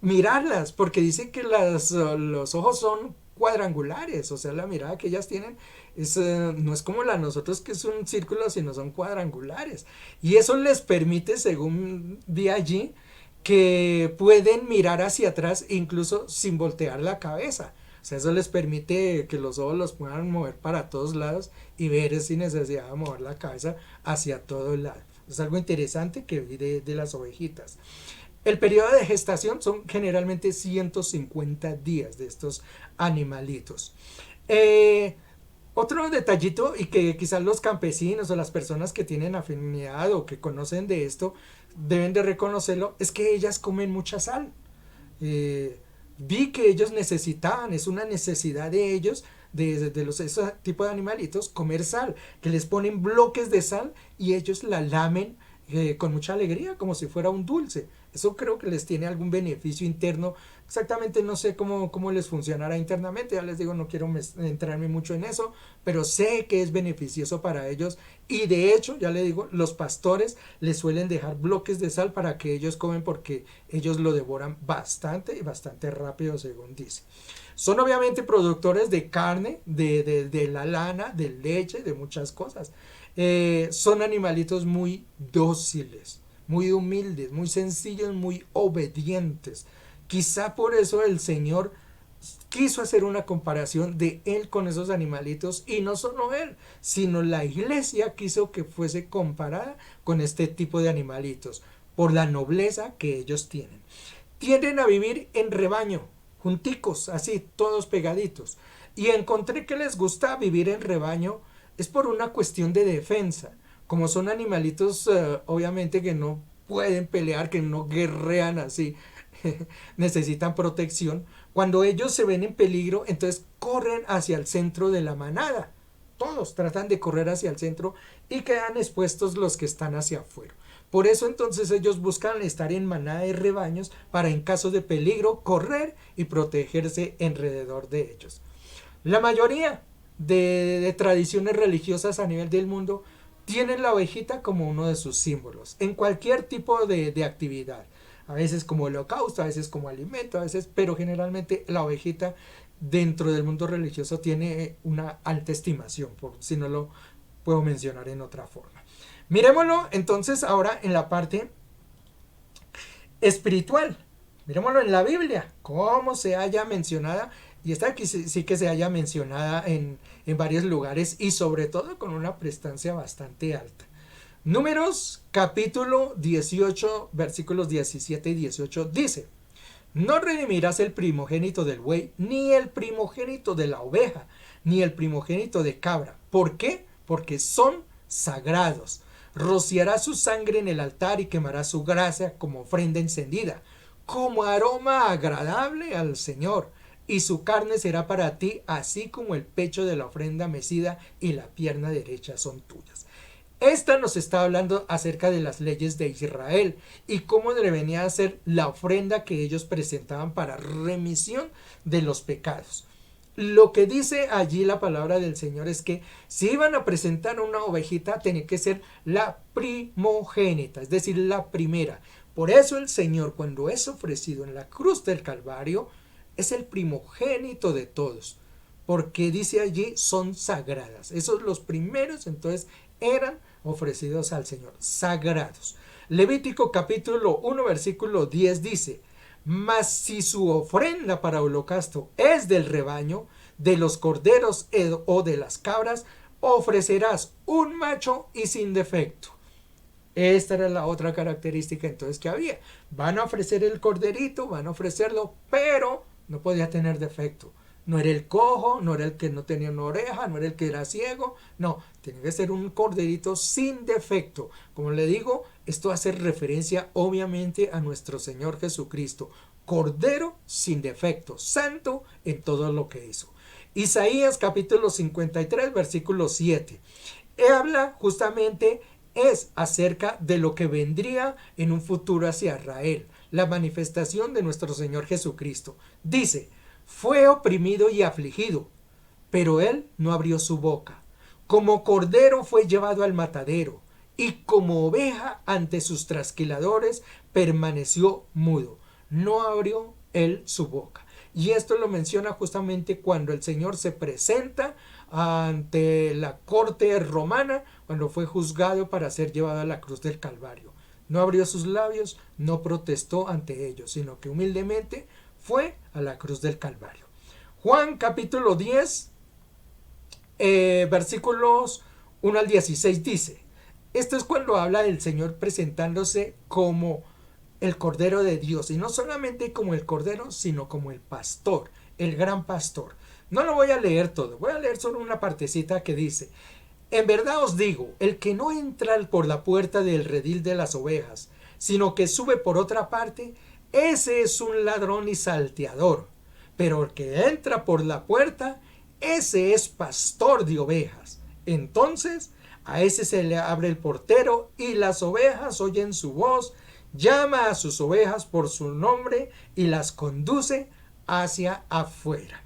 Mirarlas, porque dice que los ojos son cuadrangulares, o sea, la mirada que ellas tienen no es como la de nosotros que es un círculo, sino son cuadrangulares. Y eso les permite, según vi allí, que pueden mirar hacia atrás incluso sin voltear la cabeza. O sea, eso les permite que los ojos los puedan mover para todos lados y ver sin necesidad de mover la cabeza hacia todos lados. Es algo interesante que vi de las ovejitas. El periodo de gestación son generalmente 150 días de estos animalitos. Otro detallito y que quizás los campesinos o las personas que tienen afinidad o que conocen de esto deben de reconocerlo, es que ellas comen mucha sal. Vi que ellos necesitaban, es una necesidad de ellos, ese tipo de animalitos, comer sal, que les ponen bloques de sal y ellos la lamen con mucha alegría, como si fuera un dulce. Eso creo que les tiene algún beneficio interno. Exactamente no sé cómo les funcionará internamente. Ya les digo, no quiero entrarme mucho en eso, pero sé que es beneficioso para ellos. Y de hecho, ya les digo, los pastores les suelen dejar bloques de sal para que ellos comen porque ellos lo devoran bastante y bastante rápido, según dice. Son obviamente productores de carne, de la lana, de leche, de muchas cosas. Son animalitos muy dóciles, muy humildes, muy sencillos, muy obedientes. Quizá por eso el Señor quiso hacer una comparación de él con esos animalitos, y no solo él, sino la iglesia quiso que fuese comparada con este tipo de animalitos por la nobleza que ellos tienen. Tienden a vivir en rebaño, junticos, así, todos pegaditos. Y encontré que les gusta vivir en rebaño es por una cuestión de defensa. Como son animalitos, obviamente que no pueden pelear, que no guerrean así, necesitan protección. Cuando ellos se ven en peligro, entonces corren hacia el centro de la manada. Todos tratan de correr hacia el centro y quedan expuestos los que están hacia afuera. Por eso entonces ellos buscan estar en manada de rebaños para en caso de peligro correr y protegerse alrededor de ellos. La mayoría de tradiciones religiosas a nivel del mundo tienen la ovejita como uno de sus símbolos en cualquier tipo de actividad. A veces como holocausto, a veces como alimento, a veces, pero generalmente la ovejita dentro del mundo religioso tiene una alta estimación, por si no lo puedo mencionar en otra forma. Miremoslo entonces ahora en la parte espiritual. Miremoslo en la Biblia, cómo se haya mencionada Y esta aquí sí que se haya mencionada en varios lugares y sobre todo con una prestancia bastante alta. Números capítulo 18 versículos 17 y 18 dice: no redimirás el primogénito del buey, ni el primogénito de la oveja, ni el primogénito de cabra. ¿Por qué? Porque son sagrados. Rociarás su sangre en el altar y quemarás su grasa como ofrenda encendida, como aroma agradable al Señor. Y su carne será para ti, así como el pecho de la ofrenda mecida y la pierna derecha son tuyas. Esta nos está hablando acerca de las leyes de Israel y cómo debería a ser la ofrenda que ellos presentaban para remisión de los pecados. Lo que dice allí la palabra del Señor es que si iban a presentar una ovejita, tenía que ser la primogénita, es decir, la primera. Por eso el Señor, cuando es ofrecido en la cruz del Calvario, es el primogénito de todos, porque dice allí son sagradas. Esos los primeros entonces eran ofrecidos al Señor, sagrados. Levítico capítulo 1 versículo 10 dice: mas si su ofrenda para holocausto es del rebaño, de los corderos o de las cabras, ofrecerás un macho y sin defecto. Esta era la otra característica entonces que había. Van a ofrecer el corderito, van a ofrecerlo, pero no podía tener defecto. No era el cojo, no era el que no tenía una oreja, no era el que era ciego. No, tiene que ser un corderito sin defecto. Como le digo, esto hace referencia obviamente a nuestro Señor Jesucristo. Cordero sin defecto, santo en todo lo que hizo. Isaías capítulo 53 versículo 7. Habla justamente es acerca de lo que vendría en un futuro hacia Israel, la manifestación de nuestro Señor Jesucristo. Dice: fue oprimido y afligido, pero él no abrió su boca. Como cordero fue llevado al matadero, y como oveja ante sus trasquiladores permaneció mudo. No abrió él su boca. Y esto lo menciona justamente cuando el Señor se presenta ante la corte romana, cuando fue juzgado para ser llevado a la cruz del Calvario. No abrió sus labios, no protestó ante ellos, sino que humildemente fue a la cruz del Calvario. Juan capítulo 10, versículos 1 al 16 dice: esto es cuando habla del Señor presentándose como el Cordero de Dios, y no solamente como el Cordero, sino como el pastor, el gran pastor. No lo voy a leer todo, voy a leer solo una partecita que dice: en verdad os digo, el que no entra por la puerta del redil de las ovejas, sino que sube por otra parte, ese es un ladrón y salteador. Pero el que entra por la puerta, ese es pastor de ovejas. Entonces a ese se le abre el portero y las ovejas oyen su voz, llama a sus ovejas por su nombre y las conduce hacia afuera.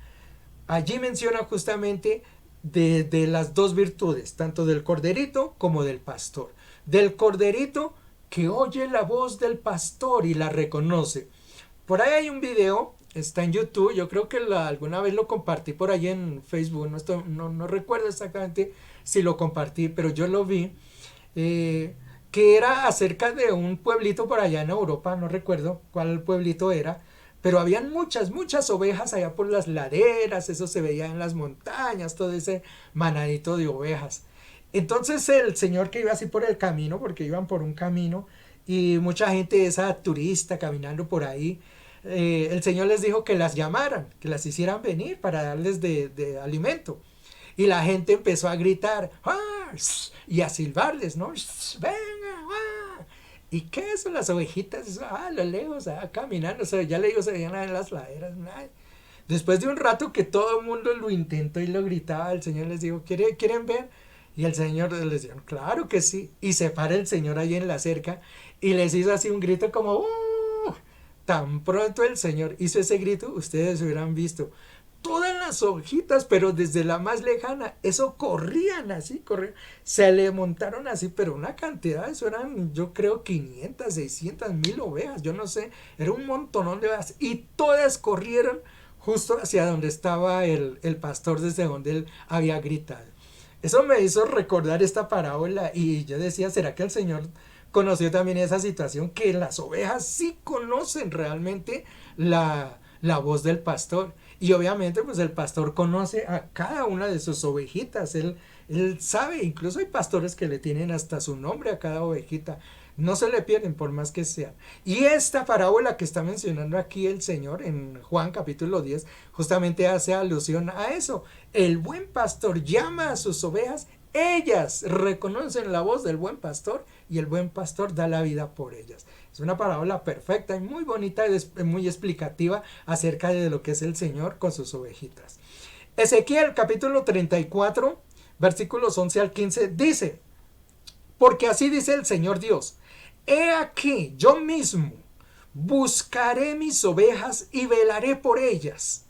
Allí menciona justamente de las dos virtudes, tanto del corderito como del pastor. Del corderito que oye la voz del pastor y la reconoce. Por ahí hay un video, está en YouTube, yo creo que alguna vez lo compartí por ahí en Facebook, no recuerdo exactamente si lo compartí, pero yo lo vi, que era acerca de un pueblito por allá en Europa, no recuerdo cuál pueblito era, pero habían muchas ovejas allá por las laderas, eso se veía en las montañas, todo ese manadito de ovejas. Entonces el señor que iba así por el camino, porque iban por un camino, y mucha gente, esa turista caminando por ahí, el Señor les dijo que las llamaran, que las hicieran venir para darles de alimento. Y la gente empezó a gritar ¡ah! Y a silbarles, ¿no? ¡Venga! ¡ah! ¿Y qué son las ovejitas? A lo lejos, caminando, ya le digo, se veían en las laderas. Después de un rato que todo el mundo lo intentó y lo gritaba, el Señor les dijo: ¿quieren ver? Y el Señor les dijo: claro que sí. Y se para el Señor ahí en la cerca y les hizo así un grito como Tan pronto el Señor hizo ese grito, ustedes hubieran visto todas las ovejitas, pero desde la más lejana, eso corrían, se le montaron así, pero una cantidad, eso eran, yo creo, 500, 600, 1000 ovejas, yo no sé, era un montonón de ovejas, y todas corrieron justo hacia donde estaba el pastor, desde donde él había gritado. Eso me hizo recordar esta parábola, y yo decía: ¿será que el Señor conoció también esa situación, que las ovejas sí conocen realmente la voz del pastor? Y obviamente pues el pastor conoce a cada una de sus ovejitas, él sabe, incluso hay pastores que le tienen hasta su nombre a cada ovejita, no se le pierden por más que sea. Y esta parábola que está mencionando aquí el Señor en Juan capítulo 10 justamente hace alusión a eso. El buen pastor llama a sus ovejas, ellas reconocen la voz del buen pastor y el buen pastor da la vida por ellas. Es una parábola perfecta y muy bonita y muy explicativa acerca de lo que es el Señor con sus ovejitas. Ezequiel capítulo 34 versículos 11 al 15 dice: porque así dice el Señor Dios, he aquí yo mismo buscaré mis ovejas y velaré por ellas,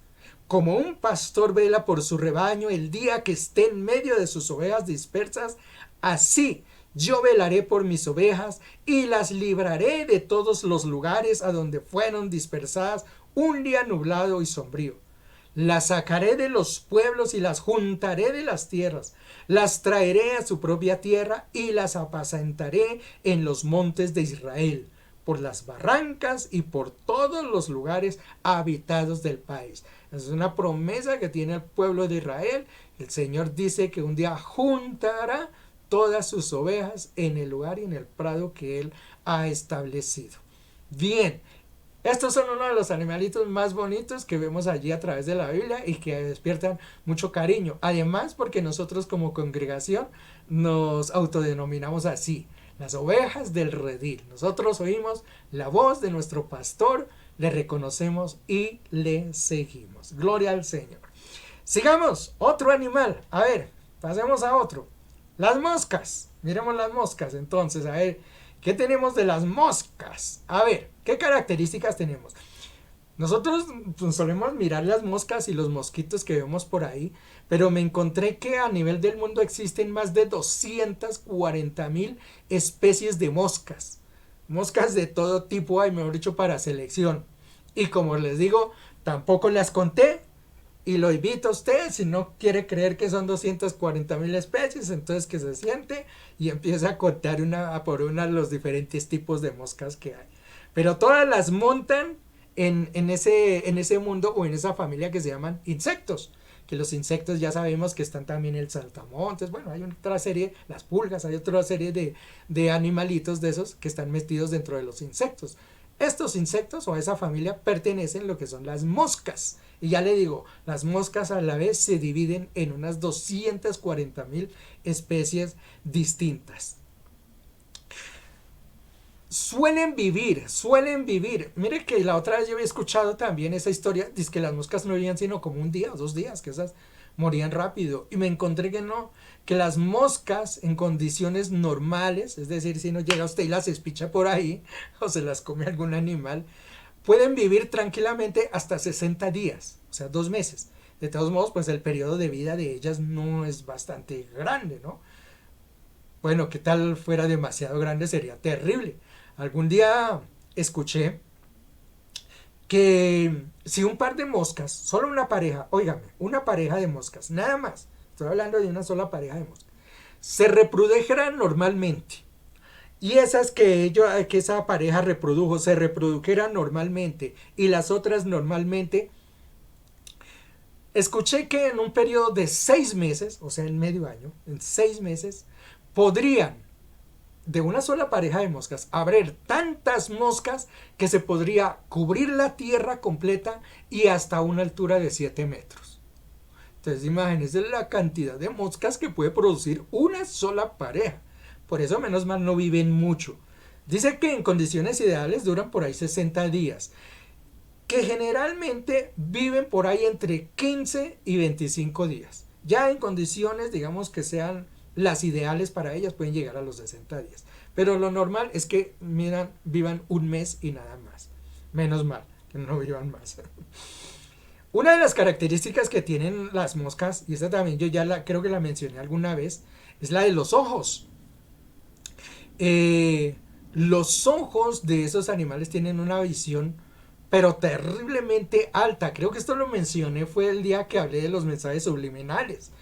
como un pastor vela por su rebaño el día que esté en medio de sus ovejas dispersas, así yo velaré por mis ovejas y las libraré de todos los lugares a donde fueron dispersadas un día nublado y sombrío. Las sacaré de los pueblos y las juntaré de las tierras, las traeré a su propia tierra y las apacentaré en los montes de Israel, por las barrancas y por todos los lugares habitados del país. Es una promesa que tiene el pueblo de Israel. El Señor dice que un día juntará todas sus ovejas en el lugar y en el prado que Él ha establecido. Bien. Estos son uno de los animalitos más bonitos que vemos allí a través de la Biblia y que despiertan mucho cariño. Además, porque nosotros como congregación nos autodenominamos así, las ovejas del redil. Nosotros oímos la voz de nuestro pastor, le reconocemos y le seguimos. Gloria al Señor. Sigamos, otro animal. A ver, pasemos a otro. Las moscas. Miremos las moscas entonces, a ver. ¿Qué tenemos de las moscas? A ver, ¿qué características tenemos? Nosotros solemos mirar las moscas y los mosquitos que vemos por ahí, pero me encontré que a nivel del mundo existen más de 240,000 especies de moscas. Moscas de todo tipo hay, mejor dicho, para selección. Y como les digo, tampoco las conté. Y lo invito a usted, si no quiere creer que son 240,000 especies, entonces que se siente y empiece a contar una por una los diferentes tipos de moscas que hay. Pero todas las montan en ese mundo o en esa familia que se llaman insectos. Que los insectos ya sabemos que están también el saltamontes, bueno, hay otra serie, las pulgas, hay otra serie de animalitos de esos que están metidos dentro de los insectos. Estos insectos o a esa familia pertenecen a lo que son las moscas. Y ya le digo, las moscas a la vez se dividen en unas 240,000 especies distintas. Suelen vivir. Mire que la otra vez yo había escuchado también esa historia, dice que las moscas no vivían sino como un día o 2 días, que esas morían rápido. Y me encontré que no, que las moscas en condiciones normales, es decir, si no llega usted y las espicha por ahí, o se las come algún animal, pueden vivir tranquilamente hasta 60 días, o sea, 2 meses. De todos modos, pues el periodo de vida de ellas no es bastante grande, ¿no? Bueno, ¿qué tal fuera demasiado grande? Sería terrible. Algún día escuché que si un par de moscas, solo una pareja, óigame, una pareja de moscas, nada más, estoy hablando de una sola pareja de moscas, se reprodujeran normalmente, y esas que esa pareja reprodujo se reprodujeran normalmente y las otras normalmente, escuché que en un periodo de 6 meses, o sea en medio año, en 6 meses, podrían de una sola pareja de moscas haber tantas moscas que se podría cubrir la tierra completa y hasta una altura de 7 metros. Entonces imagínense la cantidad de moscas que puede producir una sola pareja. Por eso menos mal no viven mucho. Dice que en condiciones ideales duran por ahí 60 días. Que generalmente viven por ahí entre 15 y 25 días. Ya en condiciones, digamos que sean las ideales para ellas, pueden llegar a los 60 días. Pero lo normal es que vivan 1 mes y nada más. Menos mal que no vivan más. Una de las características que tienen las moscas, y esta también yo ya creo que la mencioné alguna vez, es la de los ojos. Los ojos de esos animales tienen una visión pero terriblemente alta. Creo que esto lo mencioné fue el día que hablé de los mensajes subliminales.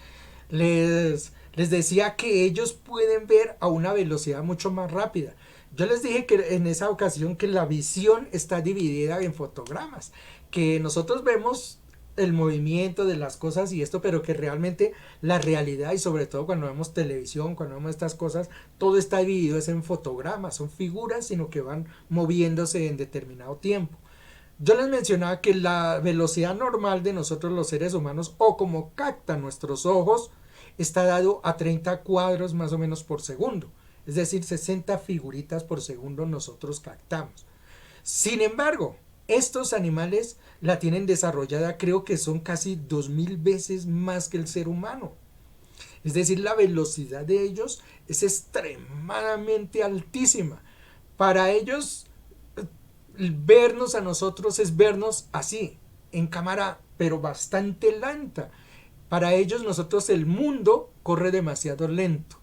Les decía que ellos pueden ver a una velocidad mucho más rápida. Yo les dije que en esa ocasión que la visión está dividida en fotogramas, que nosotros vemos el movimiento de las cosas y esto, pero que realmente la realidad y sobre todo cuando vemos televisión, cuando vemos estas cosas, todo está dividido es en fotogramas, son figuras, sino que van moviéndose en determinado tiempo. Yo les mencionaba que la velocidad normal de nosotros los seres humanos o como captan nuestros ojos está dado a 30 cuadros más o menos por segundo. Es decir, 60 figuritas por segundo nosotros captamos. Sin embargo, estos animales la tienen desarrollada, creo que son casi 2000 veces más que el ser humano. Es decir, la velocidad de ellos es extremadamente altísima. Para ellos, vernos a nosotros es vernos así, en cámara, pero bastante lenta. Para ellos, nosotros, el mundo corre demasiado lento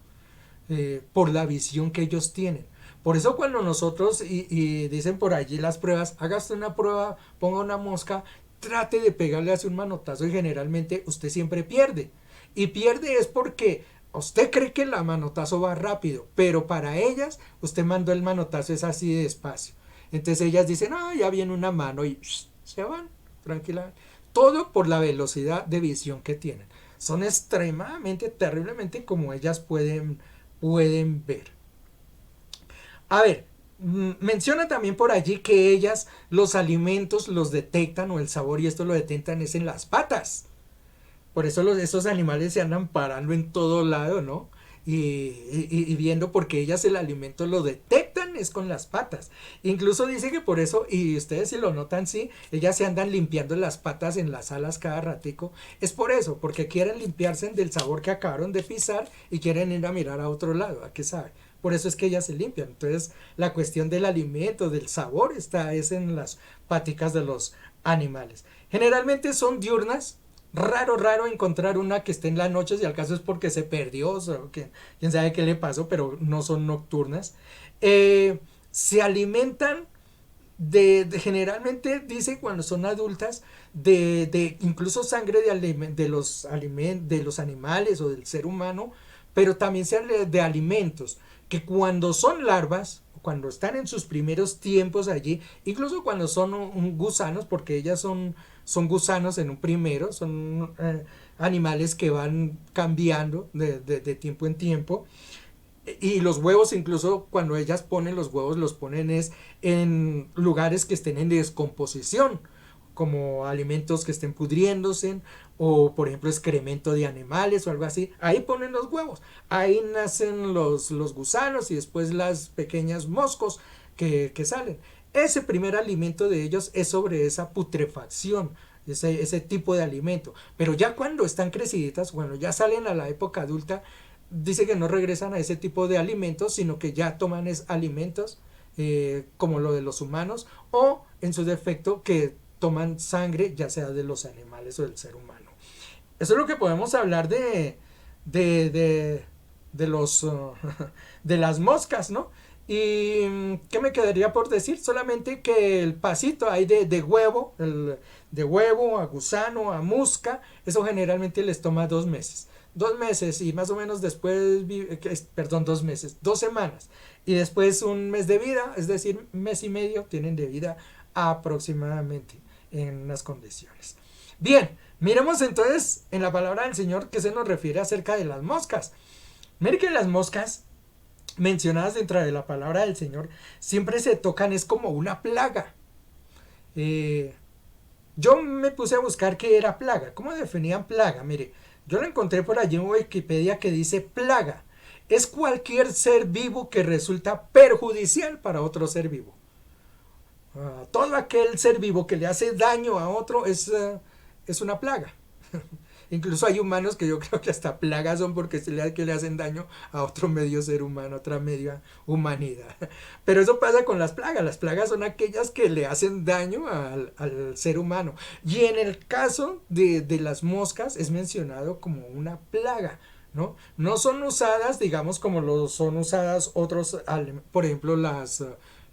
por la visión que ellos tienen. Por eso cuando nosotros, y dicen por allí las pruebas, hágase una prueba, ponga una mosca, trate de pegarle hacia un manotazo y generalmente usted siempre pierde. Y pierde es porque usted cree que el manotazo va rápido, pero para ellas usted mandó el manotazo es así de despacio. Entonces ellas dicen, ah, ya viene una mano y se van tranquilamente. Todo por la velocidad de visión que tienen. Son extremadamente, terriblemente como ellas pueden ver. A ver, menciona también por allí que ellas los alimentos los detectan o el sabor y esto lo detectan es en las patas. Por eso esos animales se andan parando en todo lado, ¿no? Y viendo porque ellas el alimento lo detectan es con las patas. Incluso dice que por eso, y ustedes si lo notan, sí, ellas se andan limpiando las patas en las alas cada ratico. Es por eso, porque quieren limpiarse del sabor que acabaron de pisar y quieren ir a mirar a otro lado, ¿a qué sabe? Por eso es que ellas se limpian. Entonces la cuestión del alimento, del sabor, es en las paticas de los animales. Generalmente son diurnas. Raro encontrar una que esté en la noche, si al caso es porque se perdió, o que quién sabe qué le pasó, pero no son nocturnas. Se alimentan generalmente dice cuando son adultas de incluso sangre de los animales o del ser humano, pero también de alimentos que cuando son larvas, cuando están en sus primeros tiempos allí, incluso cuando son gusanos, porque ellas son gusanos en un primero, son animales que van cambiando de tiempo en tiempo. Y los huevos, incluso cuando ellas ponen los huevos, los ponen es en lugares que estén en descomposición, como alimentos que estén pudriéndose, o por ejemplo excremento de animales o algo así. Ahí ponen los huevos, ahí nacen los gusanos y después las pequeñas moscos que salen. Ese primer alimento de ellos es sobre esa putrefacción, ese tipo de alimento. Pero ya cuando están creciditas, bueno, ya salen a la época adulta, dice que no regresan a ese tipo de alimentos, sino que ya toman alimentos como lo de los humanos o en su defecto que toman sangre ya sea de los animales o del ser humano. Eso es lo que podemos hablar de, de, de los de las moscas, ¿no? Y ¿qué me quedaría por decir? Solamente que el pasito ahí de huevo, de huevo a gusano, a musca, eso generalmente les toma 2 meses. 2 meses y más o menos después, perdón, 2 meses, 2 semanas. Y después un mes de vida, es decir, mes y medio tienen de vida aproximadamente en unas condiciones. Bien, miremos entonces en la palabra del Señor que se nos refiere acerca de las moscas. Mire que las moscas mencionadas dentro de la palabra del Señor siempre se tocan, es como una plaga. Yo me puse a buscar qué era plaga, cómo definían plaga. Mire, yo lo encontré por allí en Wikipedia que dice plaga es cualquier ser vivo que resulta perjudicial para otro ser vivo. Todo aquel ser vivo que le hace daño a otro es una plaga. Incluso hay humanos que yo creo que hasta plagas son porque que le hacen daño a otro medio ser humano, a otra media humanidad. Pero eso pasa con las plagas. Las plagas son aquellas que le hacen daño al ser humano. Y en el caso de las moscas es mencionado como una plaga. ¿No? No son usadas, digamos, como lo son usadas otros, por ejemplo, las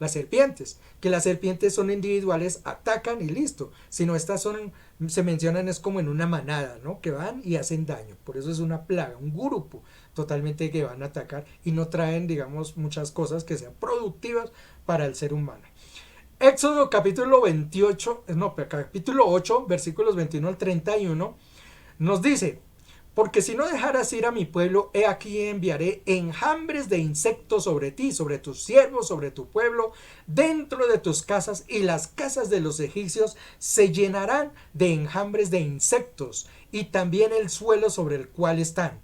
serpientes, que las serpientes son individuales, atacan y listo, sino estas se mencionan es como en una manada, ¿no? Que van y hacen daño, por eso es una plaga, un grupo totalmente que van a atacar y no traen, digamos, muchas cosas que sean productivas para el ser humano. Éxodo capítulo 28, no, capítulo 8, versículos 21 al 31, nos dice: porque si no dejaras ir a mi pueblo, he aquí enviaré enjambres de insectos sobre ti, sobre tus siervos, sobre tu pueblo, dentro de tus casas, y las casas de los egipcios se llenarán de enjambres de insectos, y también el suelo sobre el cual están.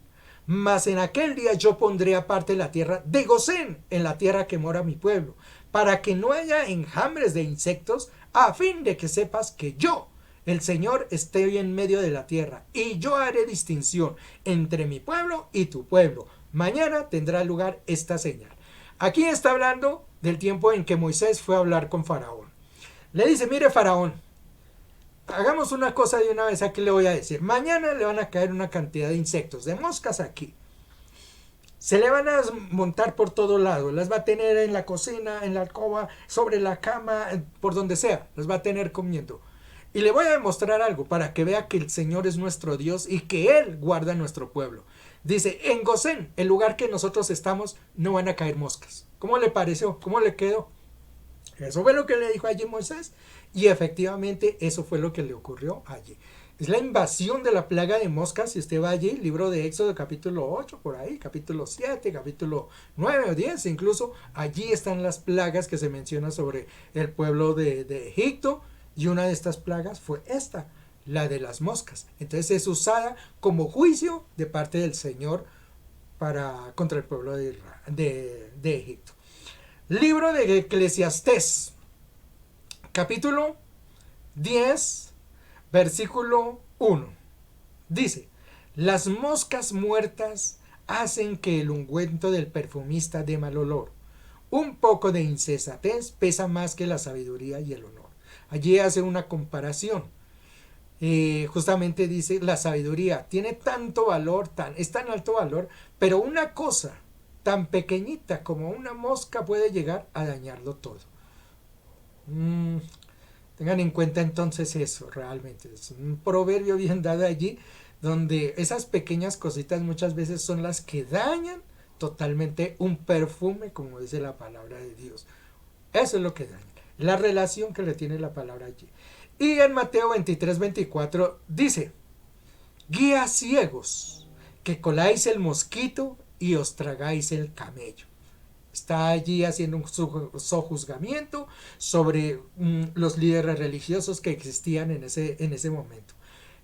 Mas en aquel día yo pondré aparte la tierra de Gosén, en la tierra que mora mi pueblo, para que no haya enjambres de insectos, a fin de que sepas que yo, el Señor, esté en medio de la tierra, y yo haré distinción entre mi pueblo y tu pueblo. Mañana tendrá lugar esta señal. Aquí está hablando del tiempo en que Moisés fue a hablar con Faraón. Le dice: mire, Faraón, hagamos una cosa de una vez. Aquí le voy a decir: mañana le van a caer una cantidad de insectos, de moscas aquí. Se le van a montar por todo lado. Las va a tener en la cocina, en la alcoba, sobre la cama, por donde sea. Las va a tener comiendo. Y le voy a demostrar algo para que vea que el Señor es nuestro Dios y que Él guarda nuestro pueblo. Dice: en Gosén, el lugar que nosotros estamos, no van a caer moscas. ¿Cómo le pareció? ¿Cómo le quedó? Eso fue lo que le dijo allí Moisés. Y efectivamente eso fue lo que le ocurrió allí. Es la invasión de la plaga de moscas. Si usted va allí, libro de Éxodo capítulo 8, por ahí, capítulo 7, capítulo 9 o 10, incluso allí están las plagas que se mencionan sobre el pueblo de Egipto. Y una de estas plagas fue esta, la de las moscas. Entonces es usada como juicio de parte del Señor contra el pueblo de Egipto. Libro de Eclesiastés, capítulo 10, versículo 1. Dice: las moscas muertas hacen que el ungüento del perfumista dé mal olor. Un poco de insensatez pesa más que la sabiduría y el honor. Allí hace una comparación. Justamente dice: la sabiduría tiene tanto valor, es tan alto valor, pero una cosa tan pequeñita como una mosca puede llegar a dañarlo todo. Tengan en cuenta entonces eso, realmente. Es un proverbio bien dado allí, donde esas pequeñas cositas muchas veces son las que dañan totalmente un perfume, como dice la palabra de Dios. Eso es lo que daña, la relación que le tiene la palabra allí. Y en Mateo 23-24 dice: guías ciegos, que coláis el mosquito y os tragáis el camello. Está allí haciendo un sojuzgamiento sobre los líderes religiosos que existían en ese momento.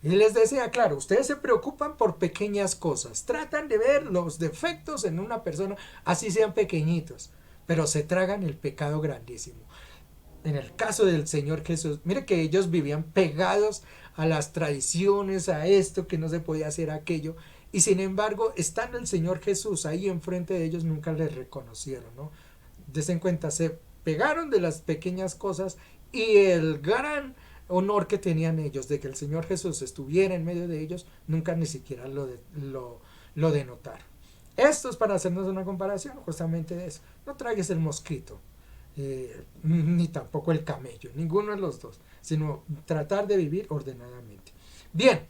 Y les decía: claro, ustedes se preocupan por pequeñas cosas, tratan de ver los defectos en una persona, así sean pequeñitos, pero se tragan el pecado grandísimo. En el caso del Señor Jesús, mire que ellos vivían pegados a las tradiciones, a esto, que no se podía hacer aquello, y sin embargo, estando el Señor Jesús ahí enfrente de ellos, nunca les reconocieron, ¿no? Desen cuenta, se pegaron de las pequeñas cosas, y el gran honor que tenían ellos de que el Señor Jesús estuviera en medio de ellos, nunca ni siquiera lo denotaron. Esto es para hacernos una comparación justamente de eso. No tragues el mosquito, ni tampoco el camello, ninguno de los dos, sino tratar de vivir ordenadamente. Bien,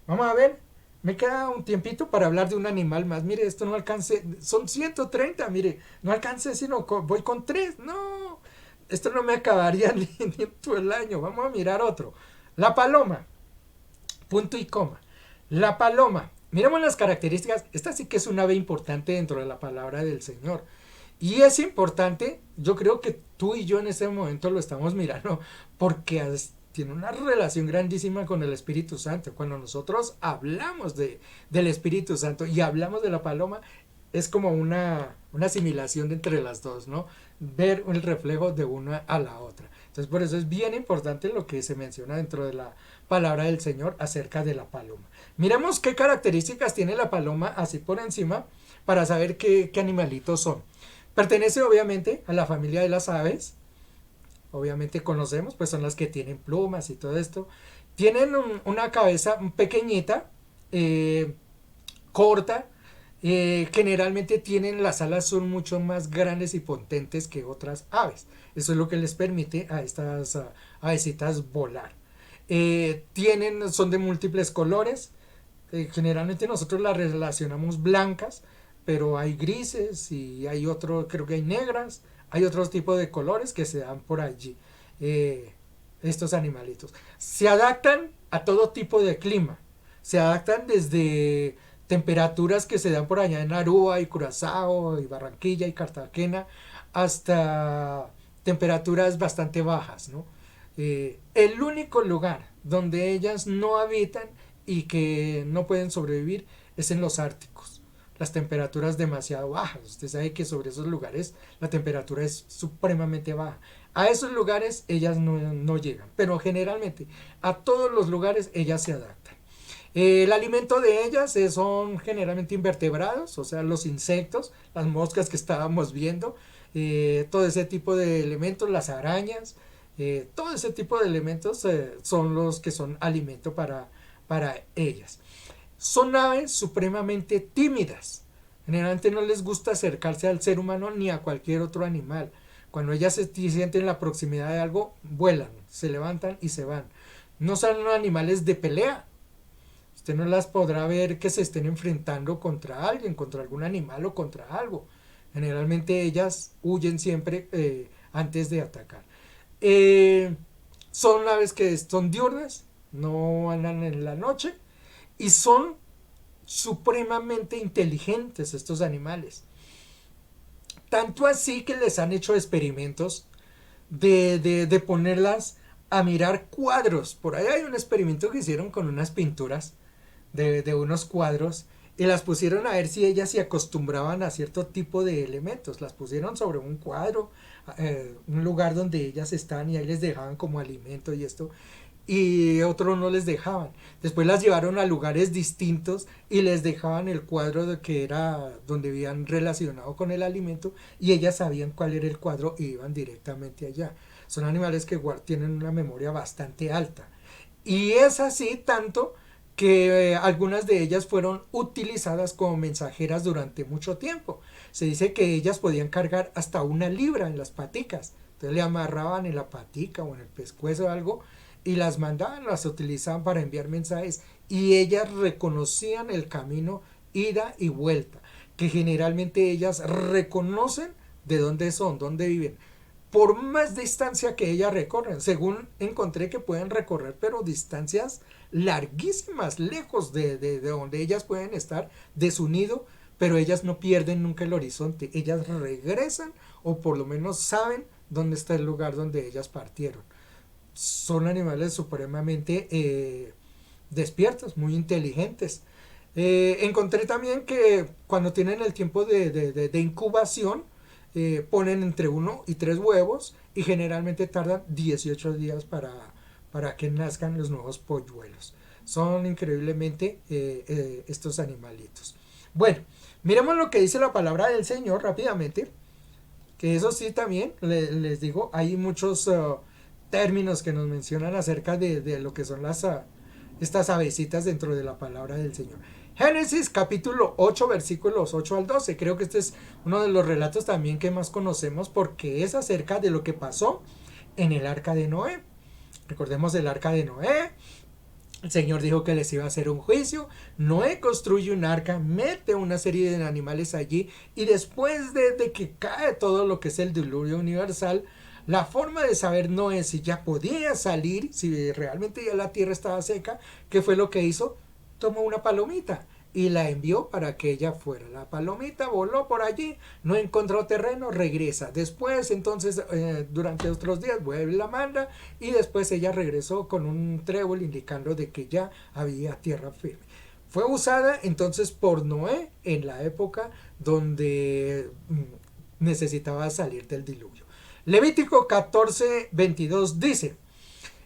vamos a ver. Me queda un tiempito para hablar de un animal más. Mire, esto no alcance, son 130, mire, no alcance, sino voy con 3. No, esto no me acabaría ni todo el año. Vamos a mirar otro. La paloma, punto y coma. La paloma, miremos las características. Esta sí que es un ave importante dentro de la palabra del Señor. Y es importante, yo creo que tú y yo en este momento lo estamos mirando, porque tiene una relación grandísima con el Espíritu Santo. Cuando nosotros hablamos del Espíritu Santo y hablamos de la paloma, es como una asimilación entre las dos, ¿no? Ver el reflejo de una a la otra. Entonces, por eso es bien importante lo que se menciona dentro de la palabra del Señor acerca de la paloma. Miremos qué características tiene la paloma así por encima para saber qué animalitos son. Pertenece obviamente a la familia de las aves. Obviamente conocemos, pues son las que tienen plumas y todo esto. Tienen una cabeza pequeñita, corta. Generalmente las alas son mucho más grandes y potentes que otras aves. Eso es lo que les permite a estas avecitas volar. Son de múltiples colores. Generalmente nosotros las relacionamos blancas, pero hay grises y hay creo que hay negras, hay otros tipos de colores que se dan por allí. eh, estos animalitos. Se adaptan a todo tipo de clima. Se adaptan desde temperaturas que se dan por allá en Aruba y Curazao y Barranquilla y Cartagena hasta temperaturas bastante bajas, ¿no? El único lugar donde ellas no habitan y que no pueden sobrevivir es en los árticos. Las temperaturas demasiado bajas. Usted sabe que sobre esos lugares la temperatura es supremamente baja. A esos lugares ellas no llegan, pero generalmente a todos los lugares ellas se adaptan. El alimento de ellas son generalmente invertebrados, o sea, los insectos, las moscas que estábamos viendo, todo ese tipo de elementos, las arañas, todo ese tipo de elementos son los que son alimento para ellas. Son aves supremamente tímidas. Generalmente no les gusta acercarse al ser humano ni a cualquier otro animal. Cuando ellas se sienten la proximidad de algo, vuelan, se levantan y se van. No son animales de pelea. Usted no las podrá ver que se estén enfrentando contra alguien, contra algún animal o contra algo. Generalmente ellas huyen siempre antes de atacar. Eh, Son aves que son diurnas, no andan en la noche y son supremamente inteligentes estos animales. Tanto así que les han hecho experimentos de ponerlas a mirar cuadros. Por ahí hay un experimento que hicieron con unas pinturas de unos cuadros y las pusieron a ver si ellas se acostumbraban a cierto tipo de elementos. Las pusieron sobre un cuadro, un lugar donde ellas están y ahí les dejaban como alimento y esto. Y otros no les dejaban. Después las llevaron a lugares distintos y les dejaban el cuadro de que era donde habían relacionado con el alimento y ellas sabían cuál era el cuadro y iban directamente allá. Son animales que tienen una memoria bastante alta. Y es así tanto que algunas de ellas fueron utilizadas como mensajeras durante mucho tiempo. Se dice que ellas podían cargar hasta 1 libra en las paticas. Entonces le amarraban en la patica o en el pescuezo o algo y las mandaban, las utilizaban para enviar mensajes y ellas reconocían el camino ida y vuelta, que generalmente ellas reconocen de dónde son, dónde viven, por más distancia que ellas recorren. Según encontré que pueden recorrer, pero distancias larguísimas, lejos de donde ellas pueden estar, de su nido, pero ellas no pierden nunca el horizonte. Ellas regresan o por lo menos saben dónde está el lugar donde ellas partieron. Son animales supremamente despiertos, muy inteligentes. Encontré también que cuando tienen el tiempo de incubación, ponen entre 1 y 3 huevos y generalmente tardan 18 días para que nazcan los nuevos polluelos. Son increíblemente estos animalitos. Bueno, miremos lo que dice la palabra del Señor rápidamente, que eso sí también les digo, hay muchos términos que nos mencionan acerca de lo que son estas avecitas dentro de la palabra del Señor. Génesis capítulo 8 versículos 8 al 12. Creo que este es uno de los relatos también que más conocemos porque es acerca de lo que pasó en el arca de Noé. Recordemos el arca de Noé. El Señor dijo que les iba a hacer un juicio. Noé construye un arca, mete una serie de animales allí y después de que cae todo lo que es el diluvio universal, la forma de saber Noé si ya podía salir, si realmente ya la tierra estaba seca, ¿qué fue lo que hizo? Tomó una palomita y la envió para que ella fuera. La palomita voló por allí, no encontró terreno, regresa. Después, entonces, durante otros días, vuelve la manda y después ella regresó con un trébol indicando de que ya había tierra firme. Fue usada entonces por Noé en la época donde necesitaba salir del diluvio. Levítico 14:22 dice: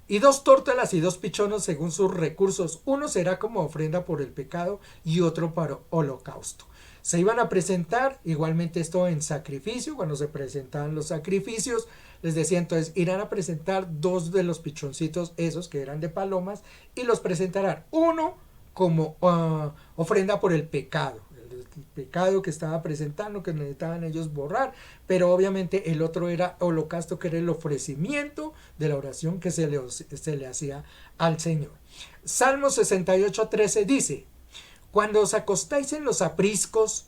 y 2 tórtolas y 2 pichones según sus recursos. Uno será como ofrenda por el pecado y otro para holocausto. Se iban a presentar igualmente esto en sacrificio. Cuando se presentaban los sacrificios, les decía entonces, irán a presentar 2 de los pichoncitos esos que eran de palomas y los presentarán. Uno como ofrenda por el pecado. El pecado que estaba presentando, que necesitaban ellos borrar, pero obviamente el otro era holocausto, que era el ofrecimiento de la oración que se le hacía al Señor. Salmo 68:13 dice: cuando os acostáis en los apriscos,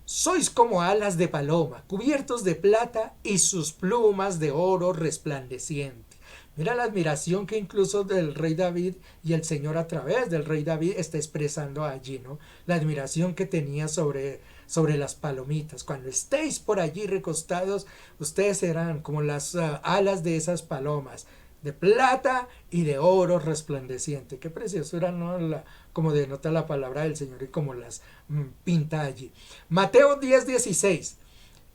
sois como alas de paloma, cubiertos de plata y sus plumas de oro resplandeciente. Mira la admiración que incluso del rey David y el Señor a través del rey David está expresando allí, ¿no? La admiración que tenía sobre las palomitas. Cuando estéis por allí recostados, ustedes serán como las alas de esas palomas, de plata y de oro resplandeciente. Qué preciosura, ¿no? Como denota la palabra del Señor y como las pinta allí. Mateo 10:16.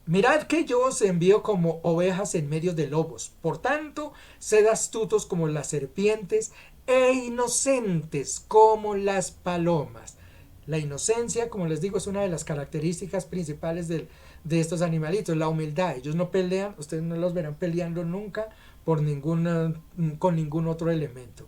Mirad que yo os envío como ovejas en medio de lobos. Por tanto, sed astutos como las serpientes e inocentes como las palomas. La inocencia, como les digo, es una de las características principales de estos animalitos, la humildad. Ellos no pelean, ustedes no los verán peleando nunca con ningún otro elemento.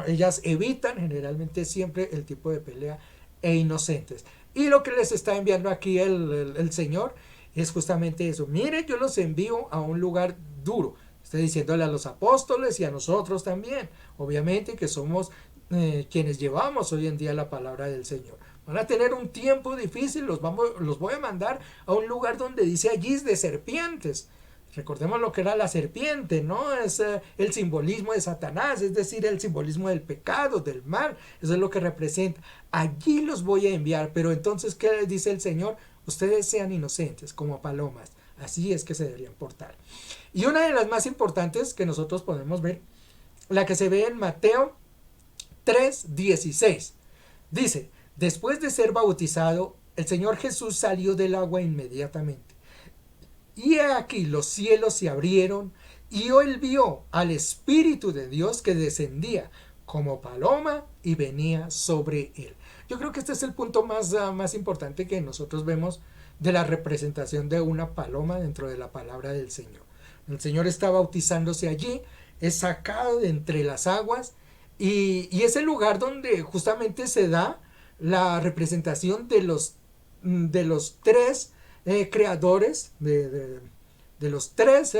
Ellas evitan generalmente siempre el tipo de pelea e inocentes. Y lo que les está enviando aquí el Señor es justamente eso. Mire, yo los envío a un lugar duro. Estoy diciéndole a los apóstoles y a nosotros también. Obviamente que somos quienes llevamos hoy en día la palabra del Señor. Van a tener un tiempo difícil, los voy a mandar a un lugar donde dice allí de serpientes. Recordemos lo que era la serpiente, ¿no? Es el simbolismo de Satanás, es decir, el simbolismo del pecado, del mal. Eso es lo que representa. Allí los voy a enviar, pero entonces, ¿qué dice el Señor? Ustedes sean inocentes como palomas. Así es que se deberían portar. Y una de las más importantes que nosotros podemos ver, la que se ve en Mateo 3:16. Dice, después de ser bautizado, el Señor Jesús salió del agua inmediatamente. Y aquí los cielos se abrieron y él vio al Espíritu de Dios que descendía como paloma y venía sobre él. Yo creo que este es el punto más importante que nosotros vemos de la representación de una paloma dentro de la palabra del Señor. El Señor está bautizándose allí, es sacado de entre las aguas y es el lugar donde justamente se da la representación de los tres creadores, de los tres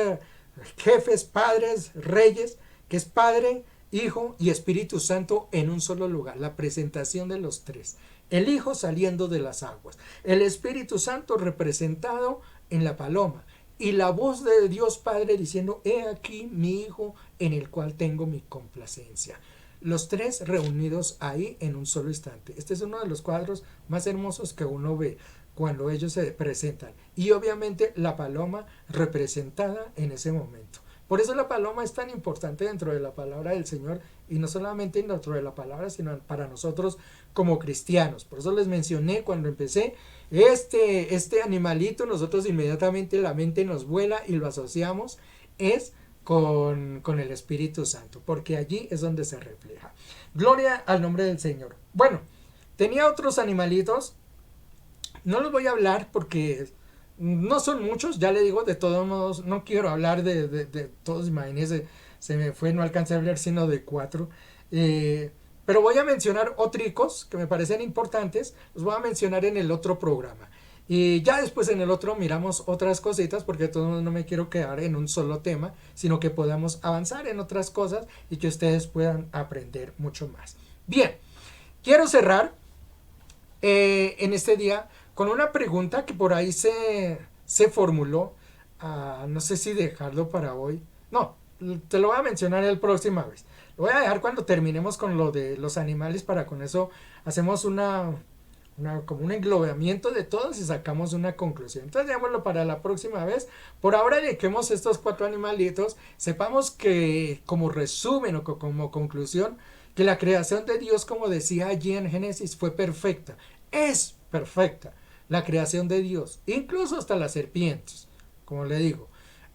jefes, padres, reyes, que es Padre, Hijo y Espíritu Santo en un solo lugar. La presentación de los tres. El Hijo saliendo de las aguas. El Espíritu Santo representado en la paloma. Y la voz de Dios Padre diciendo, he aquí mi Hijo en el cual tengo mi complacencia. Los tres reunidos ahí en un solo instante. Este es uno de los cuadros más hermosos que uno ve cuando ellos se presentan. Y obviamente la paloma representada en ese momento. Por eso la paloma es tan importante dentro de la palabra del Señor y no solamente dentro de la palabra, sino para nosotros como cristianos. Por eso les mencioné cuando empecé este animalito, nosotros inmediatamente la mente nos vuela y lo asociamos es con el Espíritu Santo, porque allí es donde se refleja. Gloria al nombre del Señor. Bueno, tenía otros animalitos, no los voy a hablar porque no son muchos, ya le digo, de todos modos, no quiero hablar de todos, imagínense, se me fue, no alcancé a hablar sino de 4. Pero voy a mencionar otricos que me parecen importantes, los voy a mencionar en el otro programa. Y ya después en el otro miramos otras cositas porque de todos modos no me quiero quedar en un solo tema, sino que podamos avanzar en otras cosas y que ustedes puedan aprender mucho más. Bien, quiero cerrar en este día con una pregunta que por ahí se formuló. No sé si dejarlo para hoy. No, te lo voy a mencionar la próxima vez. Lo voy a dejar cuando terminemos con lo de los animales, para con eso hacemos como un englobamiento de todos y sacamos una conclusión. Entonces dejémoslo para la próxima vez. Por ahora dediquemos estos 4 animalitos. Sepamos que como resumen o como conclusión, que la creación de Dios, como decía allí en Génesis, fue perfecta. Es perfecta la creación de Dios, incluso hasta las serpientes, como le digo.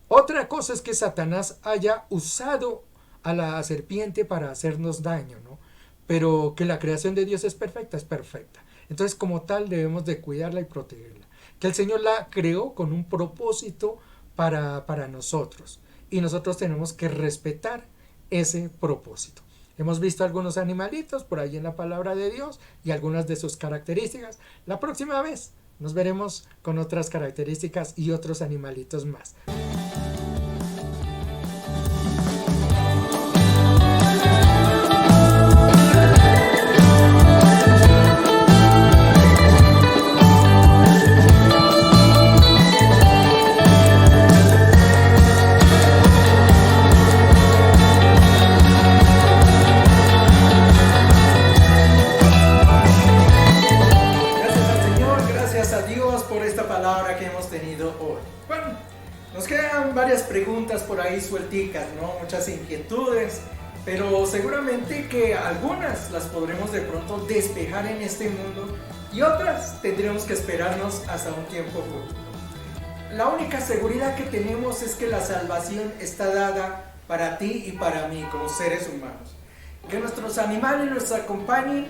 Otra cosa es que Satanás haya usado a la serpiente para hacernos daño, ¿no? Pero que la creación de Dios es perfecta, es perfecta. Entonces, como tal, debemos de cuidarla y protegerla. Que el Señor la creó con un propósito para nosotros. Y nosotros tenemos que respetar ese propósito. Hemos visto algunos animalitos por ahí en la palabra de Dios y algunas de sus características. La próxima vez nos veremos con otras características y otros animalitos más. palabra que hemos tenido hoy. Bueno, nos quedan varias preguntas por ahí suelticas, ¿no? Muchas inquietudes, pero seguramente que algunas las podremos de pronto despejar en este mundo y otras tendremos que esperarnos hasta un tiempo futuro. La única seguridad que tenemos es que la salvación está dada para ti y para mí como seres humanos. Que nuestros animales nos acompañen.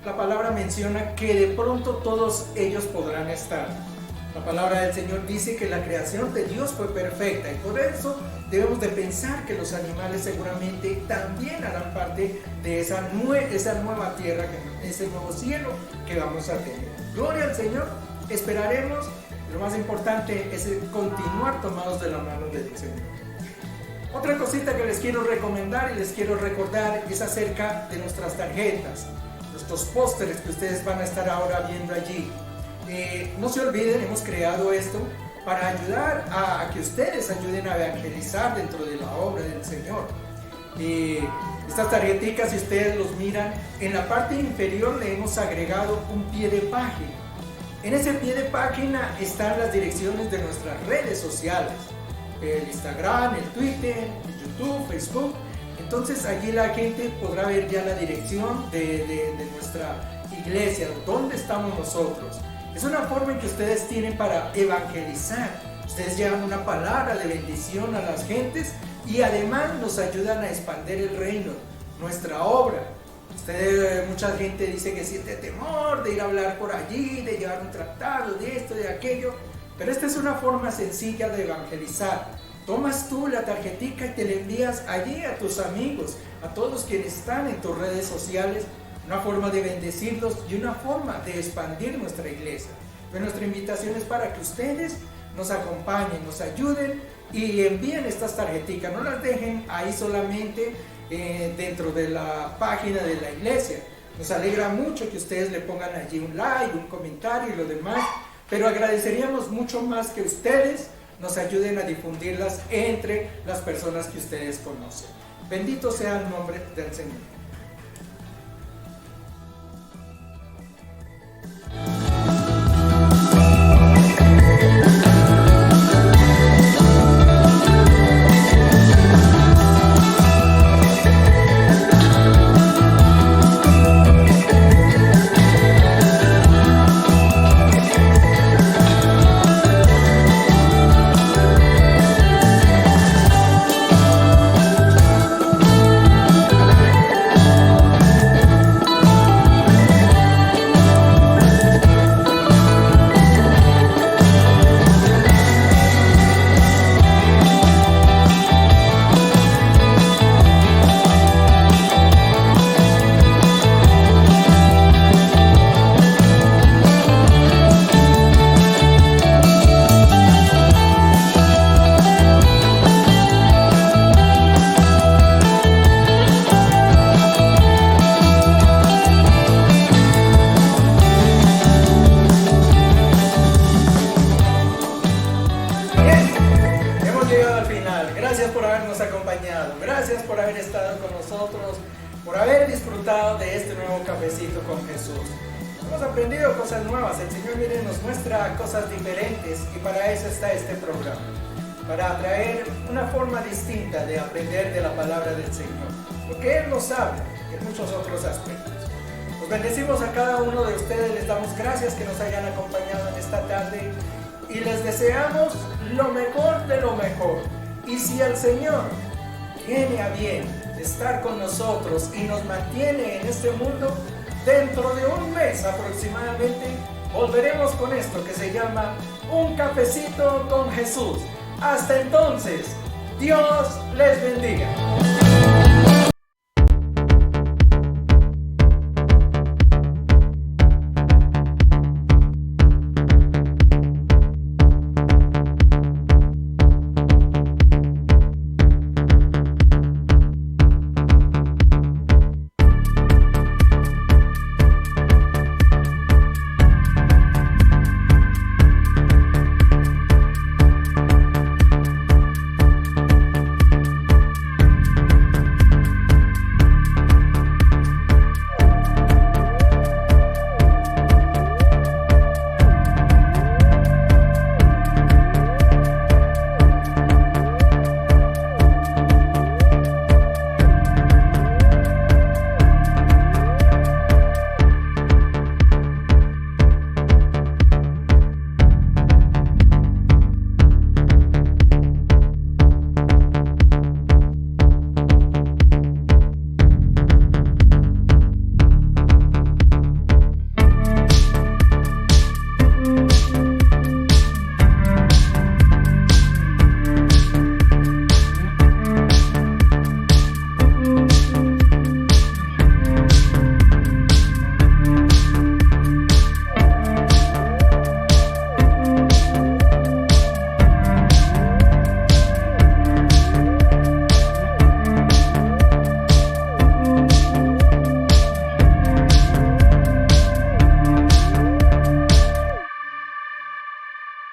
La palabra menciona que de pronto todos ellos podrán estar. La palabra del Señor dice que la creación de Dios fue perfecta y por eso debemos de pensar que los animales seguramente también harán parte de esa nueva tierra, ese nuevo cielo que vamos a tener. Gloria al Señor, esperaremos. Lo más importante es continuar tomados de la mano del Señor. Otra cosita que les quiero recomendar y les quiero recordar es acerca de nuestras tarjetas, nuestros pósteres que ustedes van a estar ahora viendo allí. No se olviden, hemos creado esto para ayudar a que ustedes ayuden a evangelizar dentro de la obra del Señor. Estas tarjeticas, si ustedes los miran, en la parte inferior le hemos agregado un pie de página. En ese pie de página están las direcciones de nuestras redes sociales, el Instagram, el Twitter, el YouTube, Facebook. Entonces allí la gente podrá ver ya la dirección de nuestra iglesia, dónde estamos nosotros. Es una forma en que ustedes tienen para evangelizar. Ustedes llevan una palabra de bendición a las gentes y además nos ayudan a expandir el reino, nuestra obra. Mucha gente dice que siente temor de ir a hablar por allí, de llevar un tratado, de esto, de aquello. Pero esta es una forma sencilla de evangelizar. Tomas tú la tarjetica y te la envías allí a tus amigos, a todos quienes están en tus redes sociales. Una forma de bendecirlos y una forma de expandir nuestra iglesia. Pero nuestra invitación es para que ustedes nos acompañen, nos ayuden y envíen estas tarjeticas. No las dejen ahí solamente dentro de la página de la iglesia. Nos alegra mucho que ustedes le pongan allí un like, un comentario y lo demás. Pero agradeceríamos mucho más que ustedes nos ayuden a difundirlas entre las personas que ustedes conocen. Bendito sea el nombre del Señor. Gracias por haber estado con nosotros, por haber disfrutado de este nuevo cafecito con Jesús. Hemos aprendido cosas nuevas, el Señor nos muestra cosas diferentes y para eso está este programa, para traer una forma distinta de aprender de la palabra del Señor, porque Él nos habla en muchos otros aspectos. Los bendecimos a cada uno de ustedes, les damos gracias que nos hayan acompañado en esta tarde y les deseamos lo mejor de lo mejor. Y si el Señor tiene a bien estar con nosotros y nos mantiene en este mundo, dentro de un mes aproximadamente volveremos con esto que se llama Un Cafecito con Jesús. Hasta entonces, Dios les bendiga.